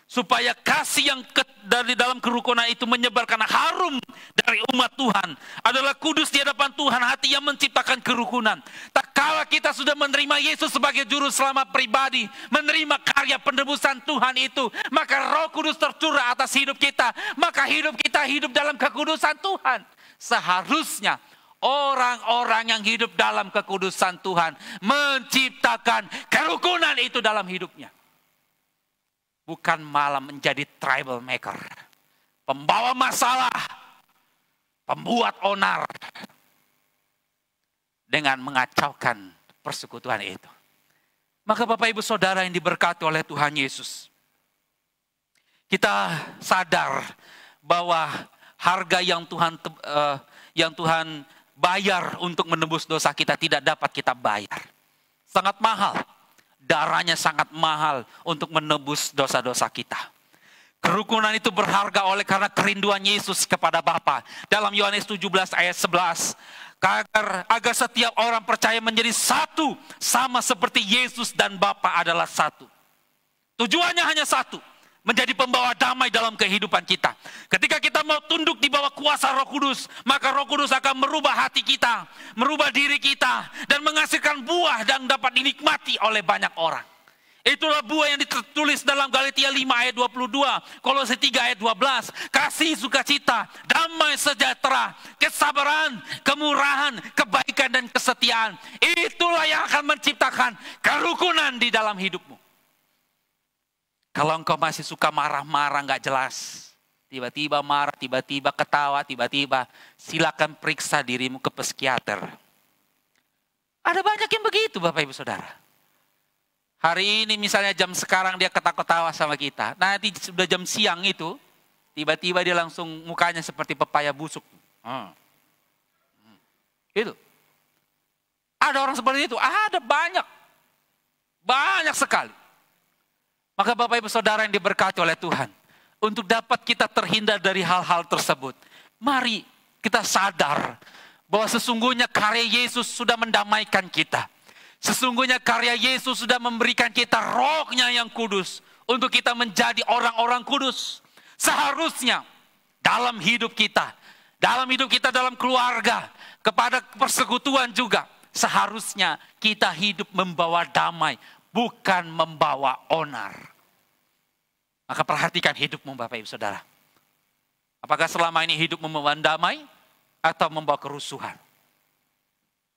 Supaya kasih yang dari dalam kerukunan itu menyebarkan harum dari umat Tuhan. Adalah kudus di hadapan Tuhan, hati yang menciptakan kerukunan. Tak kala kita sudah menerima Yesus sebagai juru selamat pribadi, menerima karya penebusan Tuhan itu, maka Roh Kudus tercurah atas hidup kita. Maka hidup kita hidup dalam kekudusan Tuhan. Seharusnya orang-orang yang hidup dalam kekudusan Tuhan menciptakan kerukunan itu dalam hidupnya. Bukan malah menjadi troublemaker, pembawa masalah, pembuat onar, dengan mengacaukan persekutuan itu. Maka Bapak Ibu Saudara yang diberkati oleh Tuhan Yesus, kita sadar bahwa harga yang Tuhan bayar untuk menebus dosa kita tidak dapat kita bayar. Sangat mahal. Darahnya sangat mahal untuk menebus dosa-dosa kita. Kerukunan itu berharga oleh karena kerinduan Yesus kepada Bapa. Dalam Yohanes 17 ayat 11. Agar setiap orang percaya menjadi satu. Sama seperti Yesus dan Bapa adalah satu. Tujuannya hanya satu. Menjadi pembawa damai dalam kehidupan kita. Ketika kita mau tunduk di bawah kuasa Roh Kudus, maka Roh Kudus akan merubah hati kita, merubah diri kita, dan menghasilkan buah yang dapat dinikmati oleh banyak orang. Itulah buah yang ditulis dalam Galatia 5 ayat 22, Kolose 3 ayat 12, kasih, sukacita, damai sejahtera, kesabaran, kemurahan, kebaikan, dan kesetiaan. Itulah yang akan menciptakan kerukunan di dalam hidupmu. Kalau engkau masih suka marah-marah gak jelas, tiba-tiba marah, tiba-tiba ketawa, tiba-tiba, silakan periksa dirimu ke psikiater. Ada banyak yang begitu Bapak Ibu Saudara. Hari ini misalnya jam sekarang dia ketawa-ketawa sama kita. Nanti sudah jam siang itu, tiba-tiba dia langsung mukanya seperti pepaya busuk. Itu. Ada orang seperti itu, ada banyak. Banyak sekali. Maka Bapak Ibu Saudara yang diberkati oleh Tuhan, untuk dapat kita terhindar dari hal-hal tersebut, mari kita sadar bahwa sesungguhnya karya Yesus sudah mendamaikan kita. Sesungguhnya karya Yesus sudah memberikan kita Roh-Nya yang kudus untuk kita menjadi orang-orang kudus. Seharusnya dalam hidup kita dalam keluarga, kepada persekutuan juga, seharusnya kita hidup membawa damai, bukan membawa onar. Maka perhatikan hidupmu Bapak Ibu Saudara. Apakah selama ini hidup membawa damai atau membawa kerusuhan?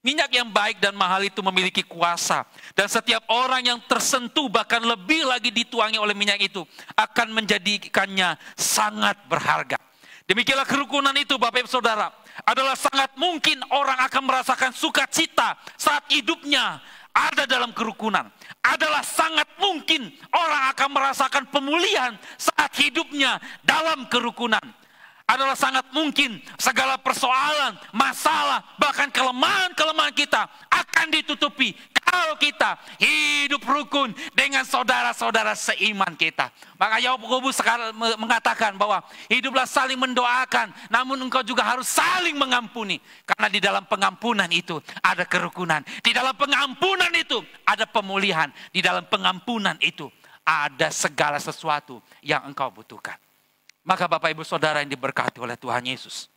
Minyak yang baik dan mahal itu memiliki kuasa. Dan setiap orang yang tersentuh bahkan lebih lagi dituangi oleh minyak itu akan menjadikannya sangat berharga. Demikianlah kerukunan itu Bapak Ibu Saudara. Adalah sangat mungkin orang akan merasakan sukacita saat hidupnya ada dalam kerukunan. Adalah sangat mungkin orang akan merasakan pemulihan saat hidupnya dalam kerukunan. Adalah sangat mungkin segala persoalan, masalah, bahkan kelemahan-kelemahan kita akan ditutupi kalau kita hidup rukun dengan saudara-saudara seiman kita. Maka Yakobus sekarang mengatakan bahwa hiduplah saling mendoakan, namun engkau juga harus saling mengampuni. Karena di dalam pengampunan itu ada kerukunan. Di dalam pengampunan itu ada pemulihan. Di dalam pengampunan itu ada segala sesuatu yang engkau butuhkan. Maka Bapak Ibu Saudara yang diberkati oleh Tuhan Yesus,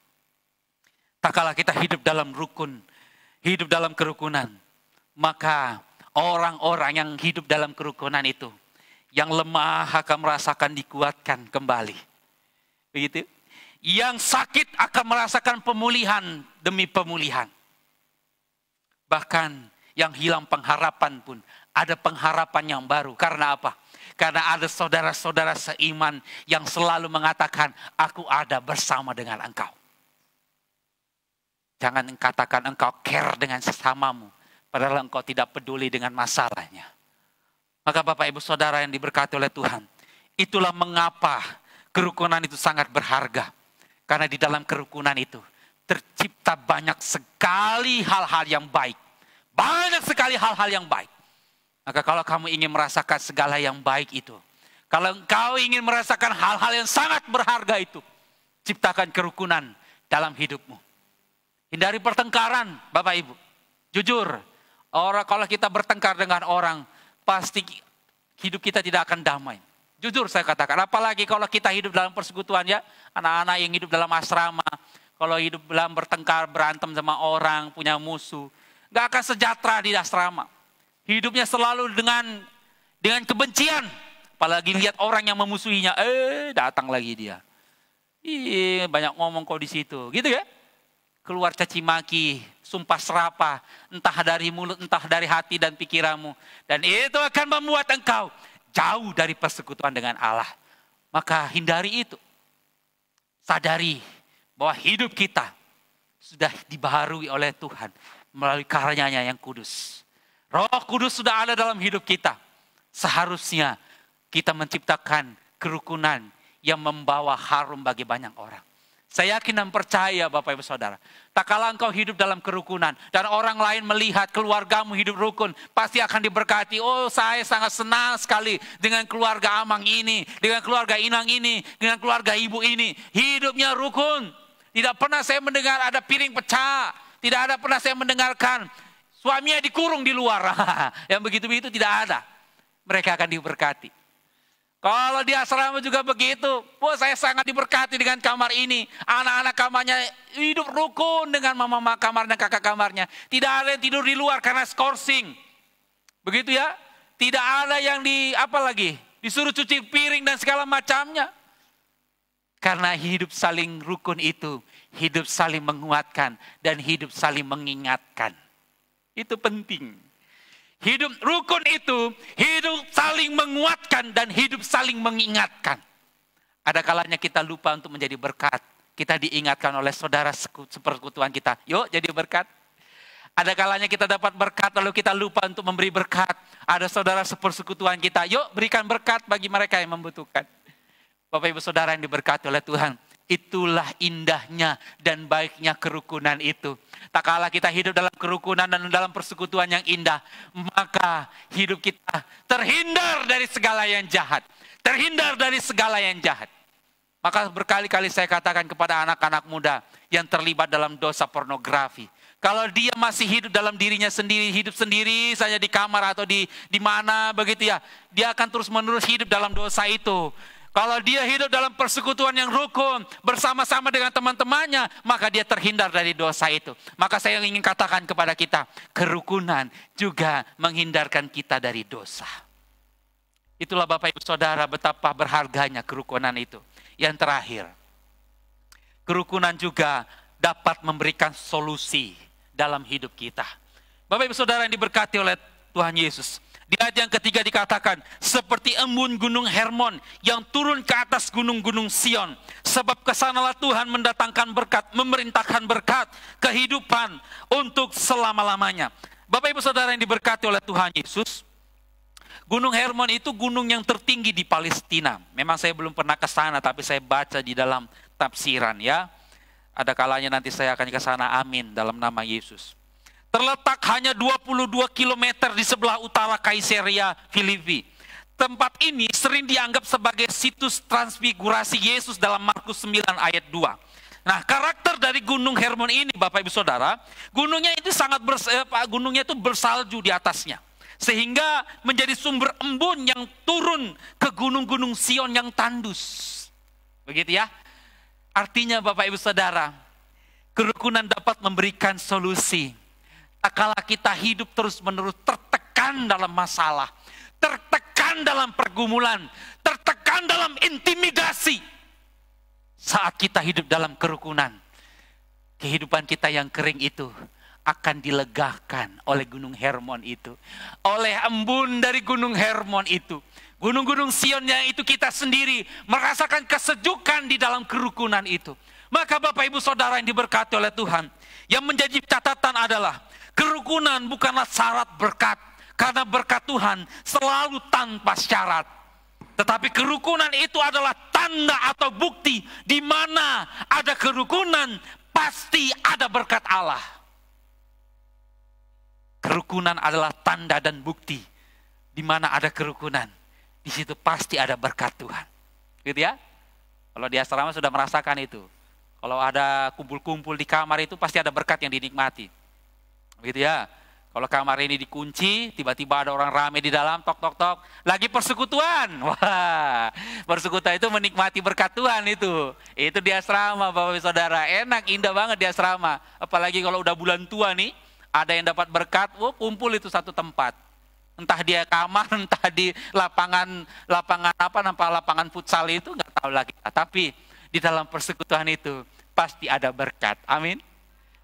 tak kala kita hidup dalam rukun, hidup dalam kerukunan, maka orang-orang yang hidup dalam kerukunan itu, yang lemah akan merasakan dikuatkan kembali. Begitu? Yang sakit akan merasakan pemulihan demi pemulihan. Bahkan yang hilang pengharapan pun ada pengharapan yang baru. Karena apa? Karena ada saudara-saudara seiman yang selalu mengatakan, aku ada bersama dengan engkau. Jangan katakan engkau care dengan sesamamu, padahal engkau tidak peduli dengan masalahnya. Maka Bapak Ibu Saudara yang diberkati oleh Tuhan, itulah mengapa kerukunan itu sangat berharga. Karena di dalam kerukunan itu tercipta banyak sekali hal-hal yang baik. Banyak sekali hal-hal yang baik. Maka kalau kamu ingin merasakan segala yang baik itu, kalau engkau ingin merasakan hal-hal yang sangat berharga itu, ciptakan kerukunan dalam hidupmu. Hindari pertengkaran, Bapak Ibu. Jujur, kalau kita bertengkar dengan orang, pasti hidup kita tidak akan damai. Jujur saya katakan, apalagi kalau kita hidup dalam persekutuan ya, anak-anak yang hidup dalam asrama, kalau hidup dalam bertengkar, berantem sama orang, punya musuh, gak akan sejahtera di asrama. Hidupnya selalu dengan kebencian, apalagi lihat orang yang memusuhinya, datang lagi dia. Banyak ngomong kok di situ, gitu ya. Keluar caci maki, sumpah serapah, entah dari mulut, entah dari hati dan pikiranmu. Dan itu akan membuat engkau jauh dari persekutuan dengan Allah. Maka hindari itu. Sadari bahwa hidup kita sudah dibaharui oleh Tuhan melalui karyanya yang kudus. Roh Kudus sudah ada dalam hidup kita. Seharusnya kita menciptakan kerukunan yang membawa harum bagi banyak orang. Saya yakin dan percaya Bapak Ibu Saudara, tak kala engkau hidup dalam kerukunan dan orang lain melihat keluargamu hidup rukun, pasti akan diberkati. Oh, saya sangat senang sekali dengan keluarga Amang ini, dengan keluarga Inang ini, dengan keluarga Ibu ini. Hidupnya rukun. Tidak pernah saya mendengar ada piring pecah. Tidak ada pernah saya mendengarkan suaminya dikurung di luar. Yang begitu-begitu tidak ada. Mereka akan diberkati. Kalau di asrama juga begitu. Wah, saya sangat diberkati dengan kamar ini. Anak-anak kamarnya hidup rukun dengan mama kamar dan kakak kamarnya. Tidak ada yang tidur di luar karena skorsing. Begitu ya. Tidak ada yang disuruh cuci piring dan segala macamnya. Karena hidup saling rukun itu, hidup saling menguatkan dan hidup saling mengingatkan. Itu penting. Hidup rukun itu, hidup saling menguatkan dan hidup saling mengingatkan. Ada kalanya kita lupa untuk menjadi berkat. Kita diingatkan oleh saudara sepersekutuan kita. Yuk jadi berkat. Ada kalanya kita dapat berkat lalu kita lupa untuk memberi berkat. Ada saudara sepersekutuan kita. Yuk berikan berkat bagi mereka yang membutuhkan. Bapak Ibu Saudara yang diberkati oleh Tuhan. Itulah indahnya dan baiknya kerukunan itu. Tak kala kita hidup dalam kerukunan dan dalam persekutuan yang indah, maka hidup kita terhindar dari segala yang jahat. Terhindar dari segala yang jahat. Maka berkali-kali saya katakan kepada anak-anak muda yang terlibat dalam dosa pornografi. Kalau dia masih hidup dalam dirinya sendiri, hidup sendiri saja di kamar atau di mana begitu ya, dia akan terus-menerus hidup dalam dosa itu. Kalau dia hidup dalam persekutuan yang rukun bersama-sama dengan teman-temannya, maka dia terhindar dari dosa itu. Maka saya ingin katakan kepada kita, kerukunan juga menghindarkan kita dari dosa. Itulah Bapak Ibu Saudara betapa berharganya kerukunan itu. Yang terakhir, kerukunan juga dapat memberikan solusi dalam hidup kita. Bapak Ibu Saudara yang diberkati oleh Tuhan Yesus. Di ayat yang ketiga dikatakan, seperti embun gunung Hermon yang turun ke atas gunung-gunung Sion. Sebab kesanalah Tuhan mendatangkan berkat, memerintahkan berkat, kehidupan untuk selama-lamanya. Bapak Ibu Saudara yang diberkati oleh Tuhan Yesus, Gunung Hermon itu gunung yang tertinggi di Palestina. Memang saya belum pernah ke sana, tapi saya baca di dalam tafsiran ya. Ada kalanya nanti saya akan ke sana, amin, dalam nama Yesus. Terletak hanya 22 km di sebelah utara Kaisaria Filipi. Tempat ini sering dianggap sebagai situs transfigurasi Yesus dalam Markus 9 ayat 2. Nah, karakter dari Gunung Hermon ini Bapak Ibu Saudara, gunungnya itu gunungnya itu bersalju di atasnya. Sehingga menjadi sumber embun yang turun ke gunung-gunung Sion yang tandus. Begitu ya. Artinya Bapak Ibu Saudara, kerukunan dapat memberikan solusi. Tak kala kita hidup terus-menerus tertekan dalam masalah, tertekan dalam pergumulan, tertekan dalam intimidasi. Saat kita hidup dalam kerukunan, kehidupan kita yang kering itu akan dilegakan oleh Gunung Hermon itu. Oleh embun dari Gunung Hermon itu. Gunung-gunung Sion yang itu kita sendiri merasakan kesejukan di dalam kerukunan itu. Maka Bapak Ibu Saudara yang diberkati oleh Tuhan, yang menjadi catatan adalah kerukunan bukanlah syarat berkat. Karena berkat Tuhan selalu tanpa syarat. Tetapi kerukunan itu adalah tanda atau bukti di mana ada kerukunan, pasti ada berkat Allah. Kerukunan adalah tanda dan bukti di mana ada kerukunan. Di situ pasti ada berkat Tuhan. Gitu ya? Kalau di asrama sudah merasakan itu. Kalau ada kumpul-kumpul di kamar itu pasti ada berkat yang dinikmati. Gitu ya? Kalau kamar ini dikunci, tiba-tiba ada orang rame di dalam, tok-tok-tok, lagi persekutuan. Wah, persekutuan itu menikmati berkat Tuhan itu. Itu di asrama Bapak Ibu Saudara, enak, indah banget di asrama. Apalagi kalau udah bulan tua nih, ada yang dapat berkat, kumpul itu satu tempat. Entah dia kamar, entah di lapangan futsal itu, nggak tahu lagi. Tapi di dalam persekutuan itu pasti ada berkat. Amin.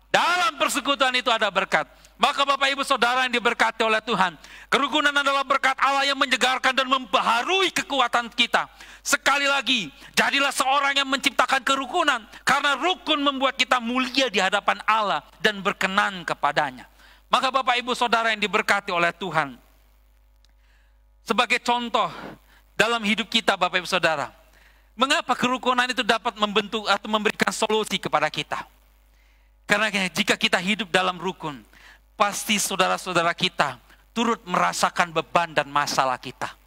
Dalam persekutuan itu ada berkat. Maka Bapak Ibu Saudara yang diberkati oleh Tuhan, kerukunan adalah berkat Allah yang menyegarkan dan membaharui kekuatan kita. Sekali lagi, jadilah seorang yang menciptakan kerukunan, karena rukun membuat kita mulia di hadapan Allah dan berkenan kepadanya. Maka Bapak Ibu Saudara yang diberkati oleh Tuhan, sebagai contoh dalam hidup kita Bapak Ibu Saudara, mengapa kerukunan itu dapat membentuk atau memberikan solusi kepada kita? Karena jika kita hidup dalam rukun, pasti saudara-saudara kita turut merasakan beban dan masalah kita.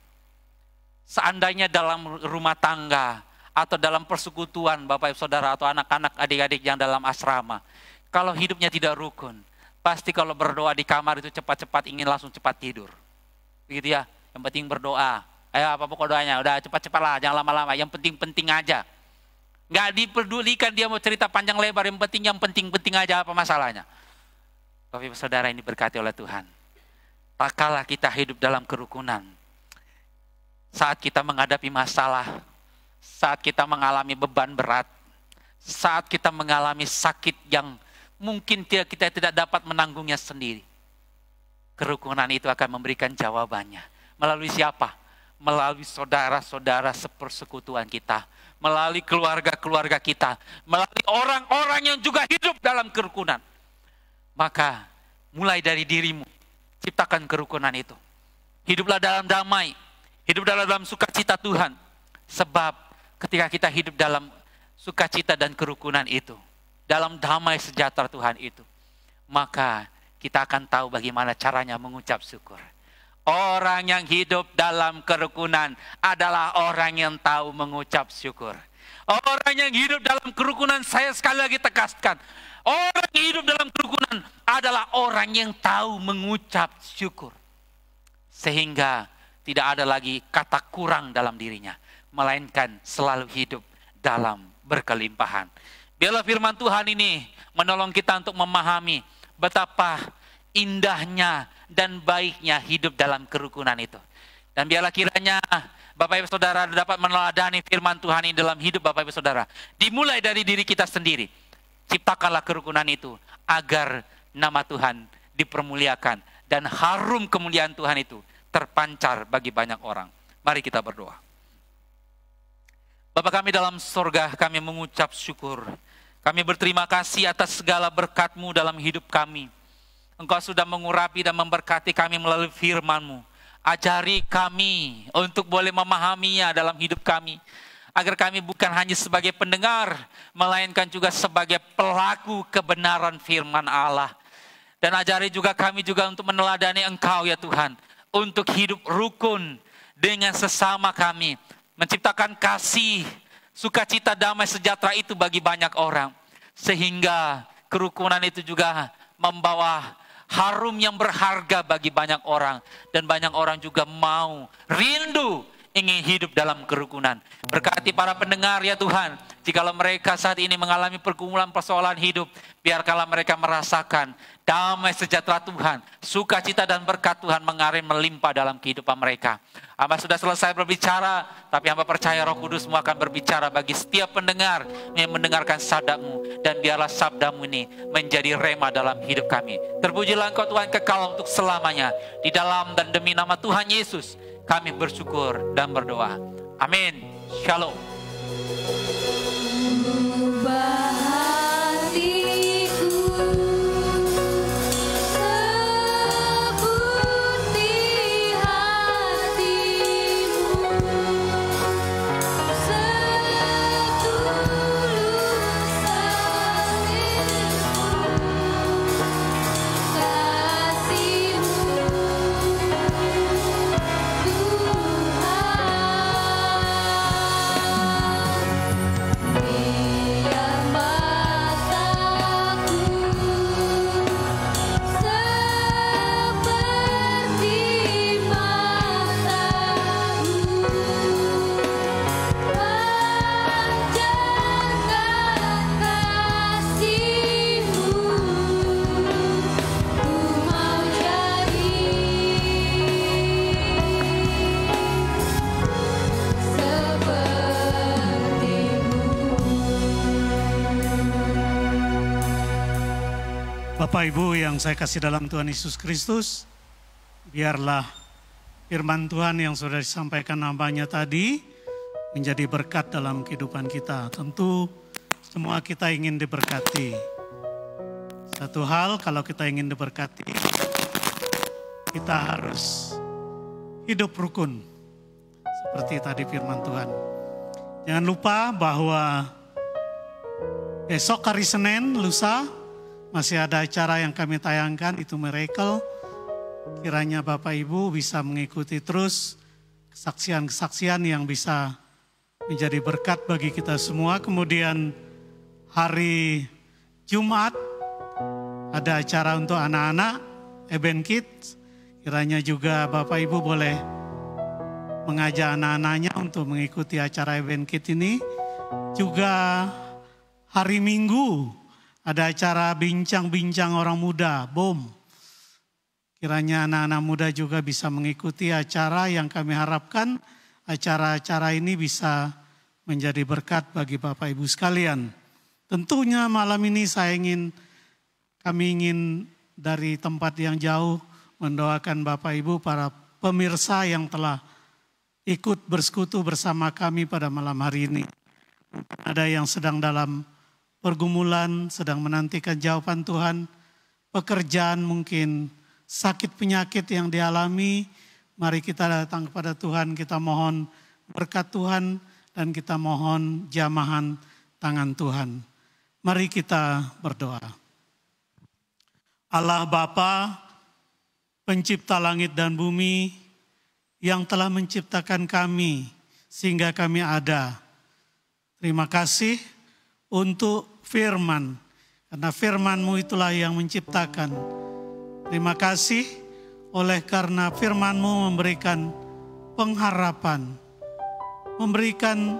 Seandainya dalam rumah tangga atau dalam persekutuan Bapak Ibu Saudara atau anak-anak adik-adik yang dalam asrama, kalau hidupnya tidak rukun, pasti kalau berdoa di kamar itu cepat-cepat ingin langsung cepat tidur. Begitu ya, yang penting berdoa. Ayo apa pokok doanya, udah cepat-cepat lah, jangan lama-lama, yang penting-penting aja. Nggak dipedulikan dia mau cerita panjang lebar, yang penting aja apa masalahnya. Bapak Ibu Saudara ini berkati oleh Tuhan. Tak kalah kita hidup dalam kerukunan. Saat kita menghadapi masalah, saat kita mengalami beban berat, saat kita mengalami sakit yang mungkin kita tidak dapat menanggungnya sendiri. Kerukunan itu akan memberikan jawabannya. Melalui siapa? Melalui saudara-saudara sepersekutuan kita. Melalui keluarga-keluarga kita. Melalui orang-orang yang juga hidup dalam kerukunan. Maka mulai dari dirimu, ciptakan kerukunan itu. Hiduplah dalam damai. Hiduplah dalam sukacita Tuhan. Sebab ketika kita hidup dalam sukacita dan kerukunan itu, dalam damai sejahtera Tuhan itu, maka kita akan tahu bagaimana caranya mengucap syukur. Orang yang hidup dalam kerukunan adalah orang yang tahu mengucap syukur. Orang yang hidup dalam kerukunan, saya sekali lagi tegaskan, orang yang hidup dalam kerukunan adalah orang yang tahu mengucap syukur. Sehingga tidak ada lagi kata kurang dalam dirinya, melainkan selalu hidup dalam berkelimpahan. Biarlah firman Tuhan ini menolong kita untuk memahami betapa indahnya dan baiknya hidup dalam kerukunan itu. Dan biarlah kiranya Bapak Ibu Saudara dapat meneladani firman Tuhan ini dalam hidup Bapak Ibu Saudara. Dimulai dari diri kita sendiri. Ciptakanlah kerukunan itu agar nama Tuhan dipermuliakan dan harum kemuliaan Tuhan itu terpancar bagi banyak orang. Mari kita berdoa. Bapa kami dalam surga, kami mengucap syukur. Kami berterima kasih atas segala berkat-Mu dalam hidup kami. Engkau sudah mengurapi dan memberkati kami melalui firman-Mu. Ajari kami untuk boleh memahaminya dalam hidup kami. Agar kami bukan hanya sebagai pendengar, melainkan juga sebagai pelaku kebenaran firman Allah. Dan ajari juga kami juga untuk meneladani Engkau ya Tuhan. Untuk hidup rukun dengan sesama kami. Menciptakan kasih, sukacita, damai, sejahtera itu bagi banyak orang. Sehingga kerukunan itu juga membawa harum yang berharga bagi banyak orang. Dan banyak orang juga mau, rindu, ingin hidup dalam kerukunan. Berkati para pendengar ya Tuhan. Jikalau mereka saat ini mengalami pergumulan persoalan hidup, biarkanlah mereka merasakan damai sejahtera Tuhan, sukacita dan berkat Tuhan mengalir melimpah dalam kehidupan mereka. Hamba sudah selesai berbicara, tapi hamba percaya Roh Kudus-Mu akan berbicara bagi setiap pendengar yang mendengarkan sabda-Mu. Dan biarlah sabda-Mu ini menjadi rema dalam hidup kami. Terpujilah Engkau Tuhan kekal untuk selamanya. Di dalam dan demi nama Tuhan Yesus, kami bersyukur dan berdoa. Amin. Shalom. Bapak Ibu yang saya kasih dalam Tuhan Yesus Kristus, biarlah firman Tuhan yang sudah disampaikan hamba-Nya tadi menjadi berkat dalam kehidupan kita. Tentu semua kita ingin diberkati. Satu hal, kalau kita ingin diberkati, kita harus hidup rukun. Seperti tadi firman Tuhan. Jangan lupa bahwa besok hari Senin, lusa, masih ada acara yang kami tayangkan, itu Miracle. Kiranya Bapak Ibu bisa mengikuti terus kesaksian-kesaksian yang bisa menjadi berkat bagi kita semua. Kemudian hari Jumat ada acara untuk anak-anak, Event Kids. Kiranya juga Bapak Ibu boleh mengajak anak-anaknya untuk mengikuti acara Event Kids ini. Juga hari Minggu ada acara bincang-bincang orang muda, BOM. Kiranya anak-anak muda juga bisa mengikuti acara yang kami harapkan. Acara-acara ini bisa menjadi berkat bagi Bapak Ibu sekalian. Tentunya malam ini kami ingin dari tempat yang jauh mendoakan Bapak Ibu para pemirsa yang telah ikut bersekutu bersama kami pada malam hari ini. Ada yang sedang dalam pergumulan, sedang menantikan jawaban Tuhan, pekerjaan mungkin, sakit penyakit yang dialami. Mari kita datang kepada Tuhan, kita mohon berkat Tuhan dan kita mohon jamahan tangan Tuhan. Mari kita berdoa. Allah Bapa, pencipta langit dan bumi, yang telah menciptakan kami sehingga kami ada. Terima kasih untuk firman, karena firman-Mu itulah yang menciptakan. Terima kasih oleh karena firman-Mu memberikan pengharapan, memberikan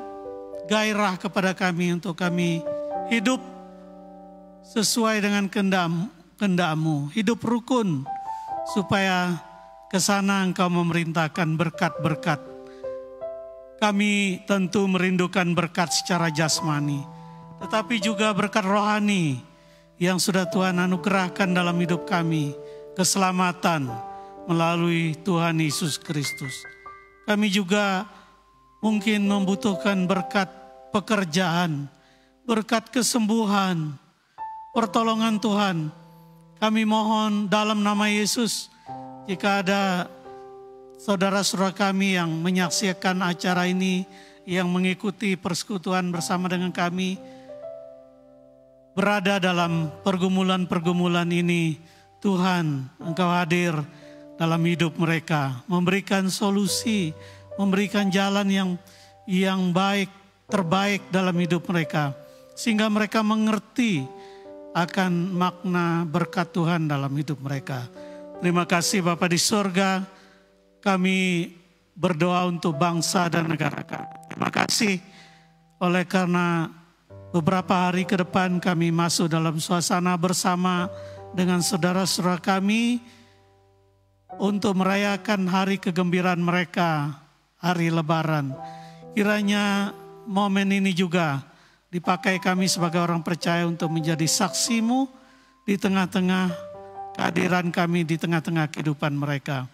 gairah kepada kami untuk kami hidup sesuai dengan kehendak-Mu, hidup rukun, supaya ke sana Engkau memerintahkan berkat-berkat. Kami tentu merindukan berkat secara jasmani, tetapi juga berkat rohani yang sudah Tuhan anugerahkan dalam hidup kami. Keselamatan melalui Tuhan Yesus Kristus. Kami juga mungkin membutuhkan berkat pekerjaan, berkat kesembuhan, pertolongan Tuhan. Kami mohon dalam nama Yesus, jika ada saudara-saudara kami yang menyaksikan acara ini, yang mengikuti persekutuan bersama dengan kami, berada dalam pergumulan-pergumulan ini, Tuhan, Engkau hadir dalam hidup mereka, memberikan solusi, memberikan jalan yang baik, terbaik dalam hidup mereka, sehingga mereka mengerti akan makna berkat Tuhan dalam hidup mereka. Terima kasih Bapa di surga, kami berdoa untuk bangsa dan negara kami. Terima kasih oleh karena beberapa hari ke depan kami masuk dalam suasana bersama dengan saudara-saudara kami untuk merayakan hari kegembiraan mereka, hari Lebaran. Kiranya momen ini juga dipakai kami sebagai orang percaya untuk menjadi saksimu di tengah-tengah kehadiran kami, di tengah-tengah kehidupan mereka.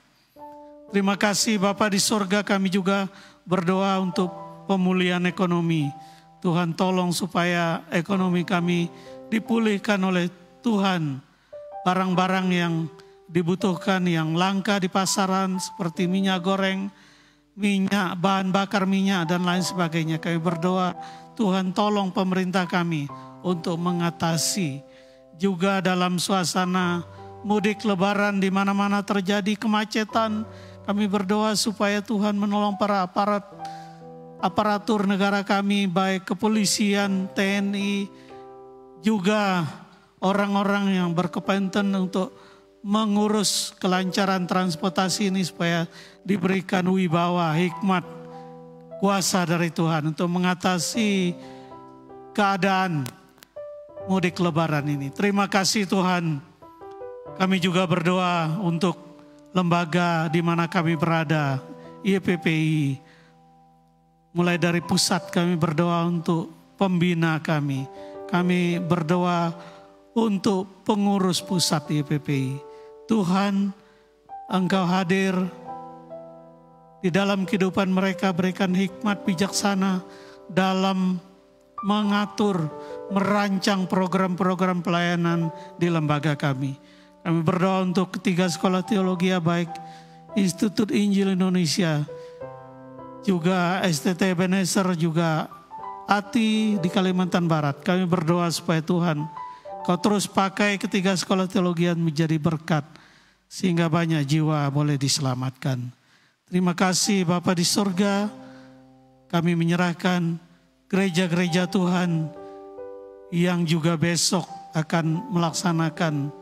Terima kasih Bapa di surga, kami juga berdoa untuk pemulihan ekonomi. Tuhan tolong supaya ekonomi kami dipulihkan oleh Tuhan. Barang-barang yang dibutuhkan, yang langka di pasaran seperti minyak goreng, minyak, bahan bakar minyak dan lain sebagainya. Kami berdoa Tuhan tolong pemerintah kami untuk mengatasi. Juga dalam suasana mudik lebaran di mana-mana terjadi kemacetan, kami berdoa supaya Tuhan menolong para aparatur negara kami, baik kepolisian, TNI, juga orang-orang yang berkepentingan untuk mengurus kelancaran transportasi ini supaya diberikan wibawa, hikmat, kuasa dari Tuhan untuk mengatasi keadaan mudik lebaran ini. Terima kasih Tuhan. Kami juga berdoa untuk lembaga di mana kami berada, YPPI. Mulai dari pusat kami berdoa untuk pembina kami. Kami berdoa untuk pengurus pusat YPPI. Tuhan, Engkau hadir di dalam kehidupan mereka, berikan hikmat bijaksana dalam mengatur, merancang program-program pelayanan di lembaga kami. Kami berdoa untuk ketiga sekolah teologi, baik Institut Injil Indonesia, juga STT Ebenezer, juga ATI di Kalimantan Barat. Kami berdoa supaya Tuhan Kau terus pakai ketiga sekolah teologi menjadi berkat, sehingga banyak jiwa boleh diselamatkan. Terima kasih Bapa di surga, kami menyerahkan gereja-gereja Tuhan yang juga besok akan melaksanakan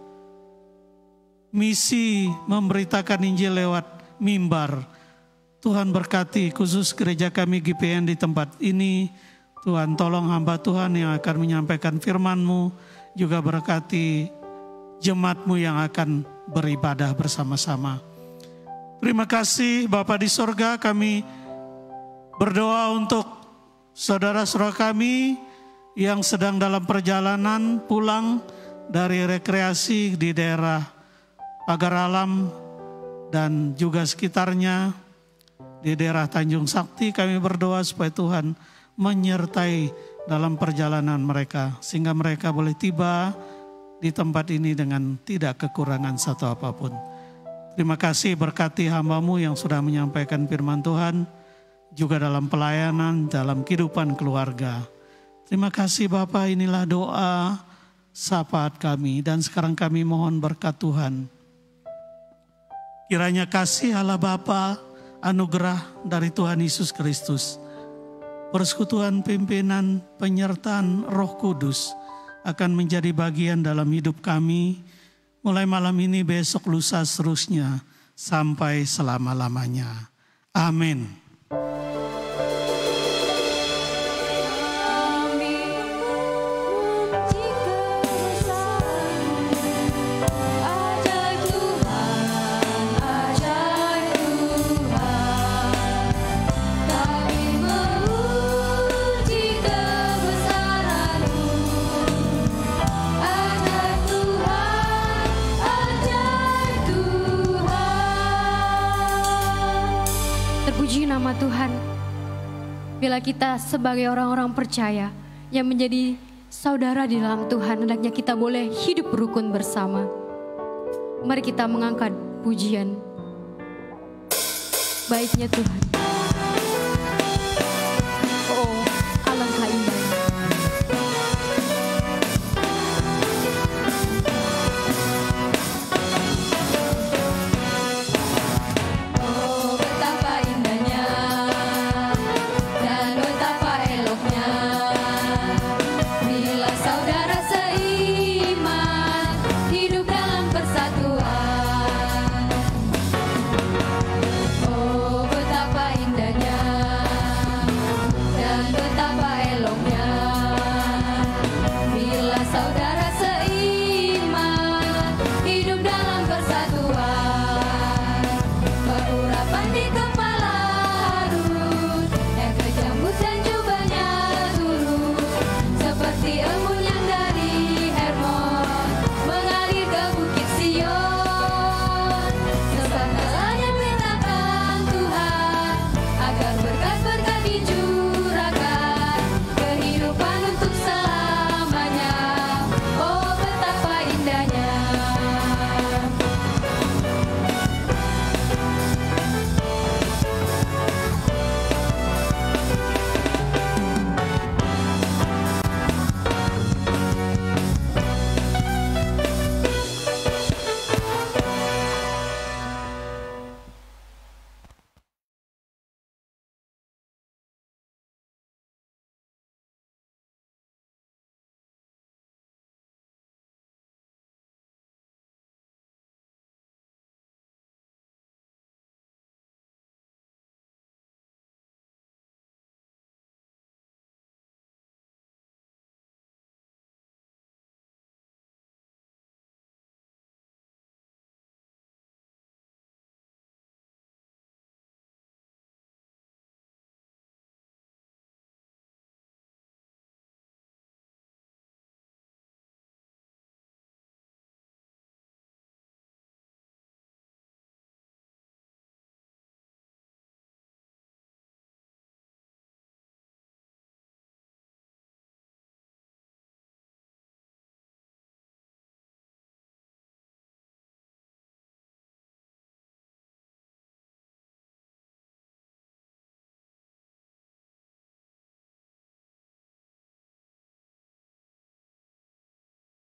misi memberitakan Injil lewat mimbar. Tuhan berkati khusus gereja kami GPN di tempat ini. Tuhan tolong hamba Tuhan yang akan menyampaikan firman-Mu, juga berkati jemaat-Mu yang akan beribadah bersama-sama. Terima kasih Bapa di surga, kami berdoa untuk saudara-saudara kami yang sedang dalam perjalanan pulang dari rekreasi di daerah Pagar Alam dan juga sekitarnya di daerah Tanjung Sakti. Kami berdoa supaya Tuhan menyertai dalam perjalanan mereka, sehingga mereka boleh tiba di tempat ini dengan tidak kekurangan satu apapun. Terima kasih, berkati hamba-Mu yang sudah menyampaikan firman Tuhan, juga dalam pelayanan, dalam kehidupan keluarga. Terima kasih Bapa, inilah doa syafaat kami, dan sekarang kami mohon berkat Tuhan. Kiranya kasih Allah Bapa, anugerah dari Tuhan Yesus Kristus, persekutuan pimpinan penyertaan Roh Kudus akan menjadi bagian dalam hidup kami, mulai malam ini, besok, lusa, seterusnya, sampai selama-lamanya. Amin. Nama Tuhan, bila kita sebagai orang-orang percaya yang menjadi saudara di dalam Tuhan, hendaknya kita boleh hidup rukun bersama. Mari kita mengangkat pujian baiknya Tuhan.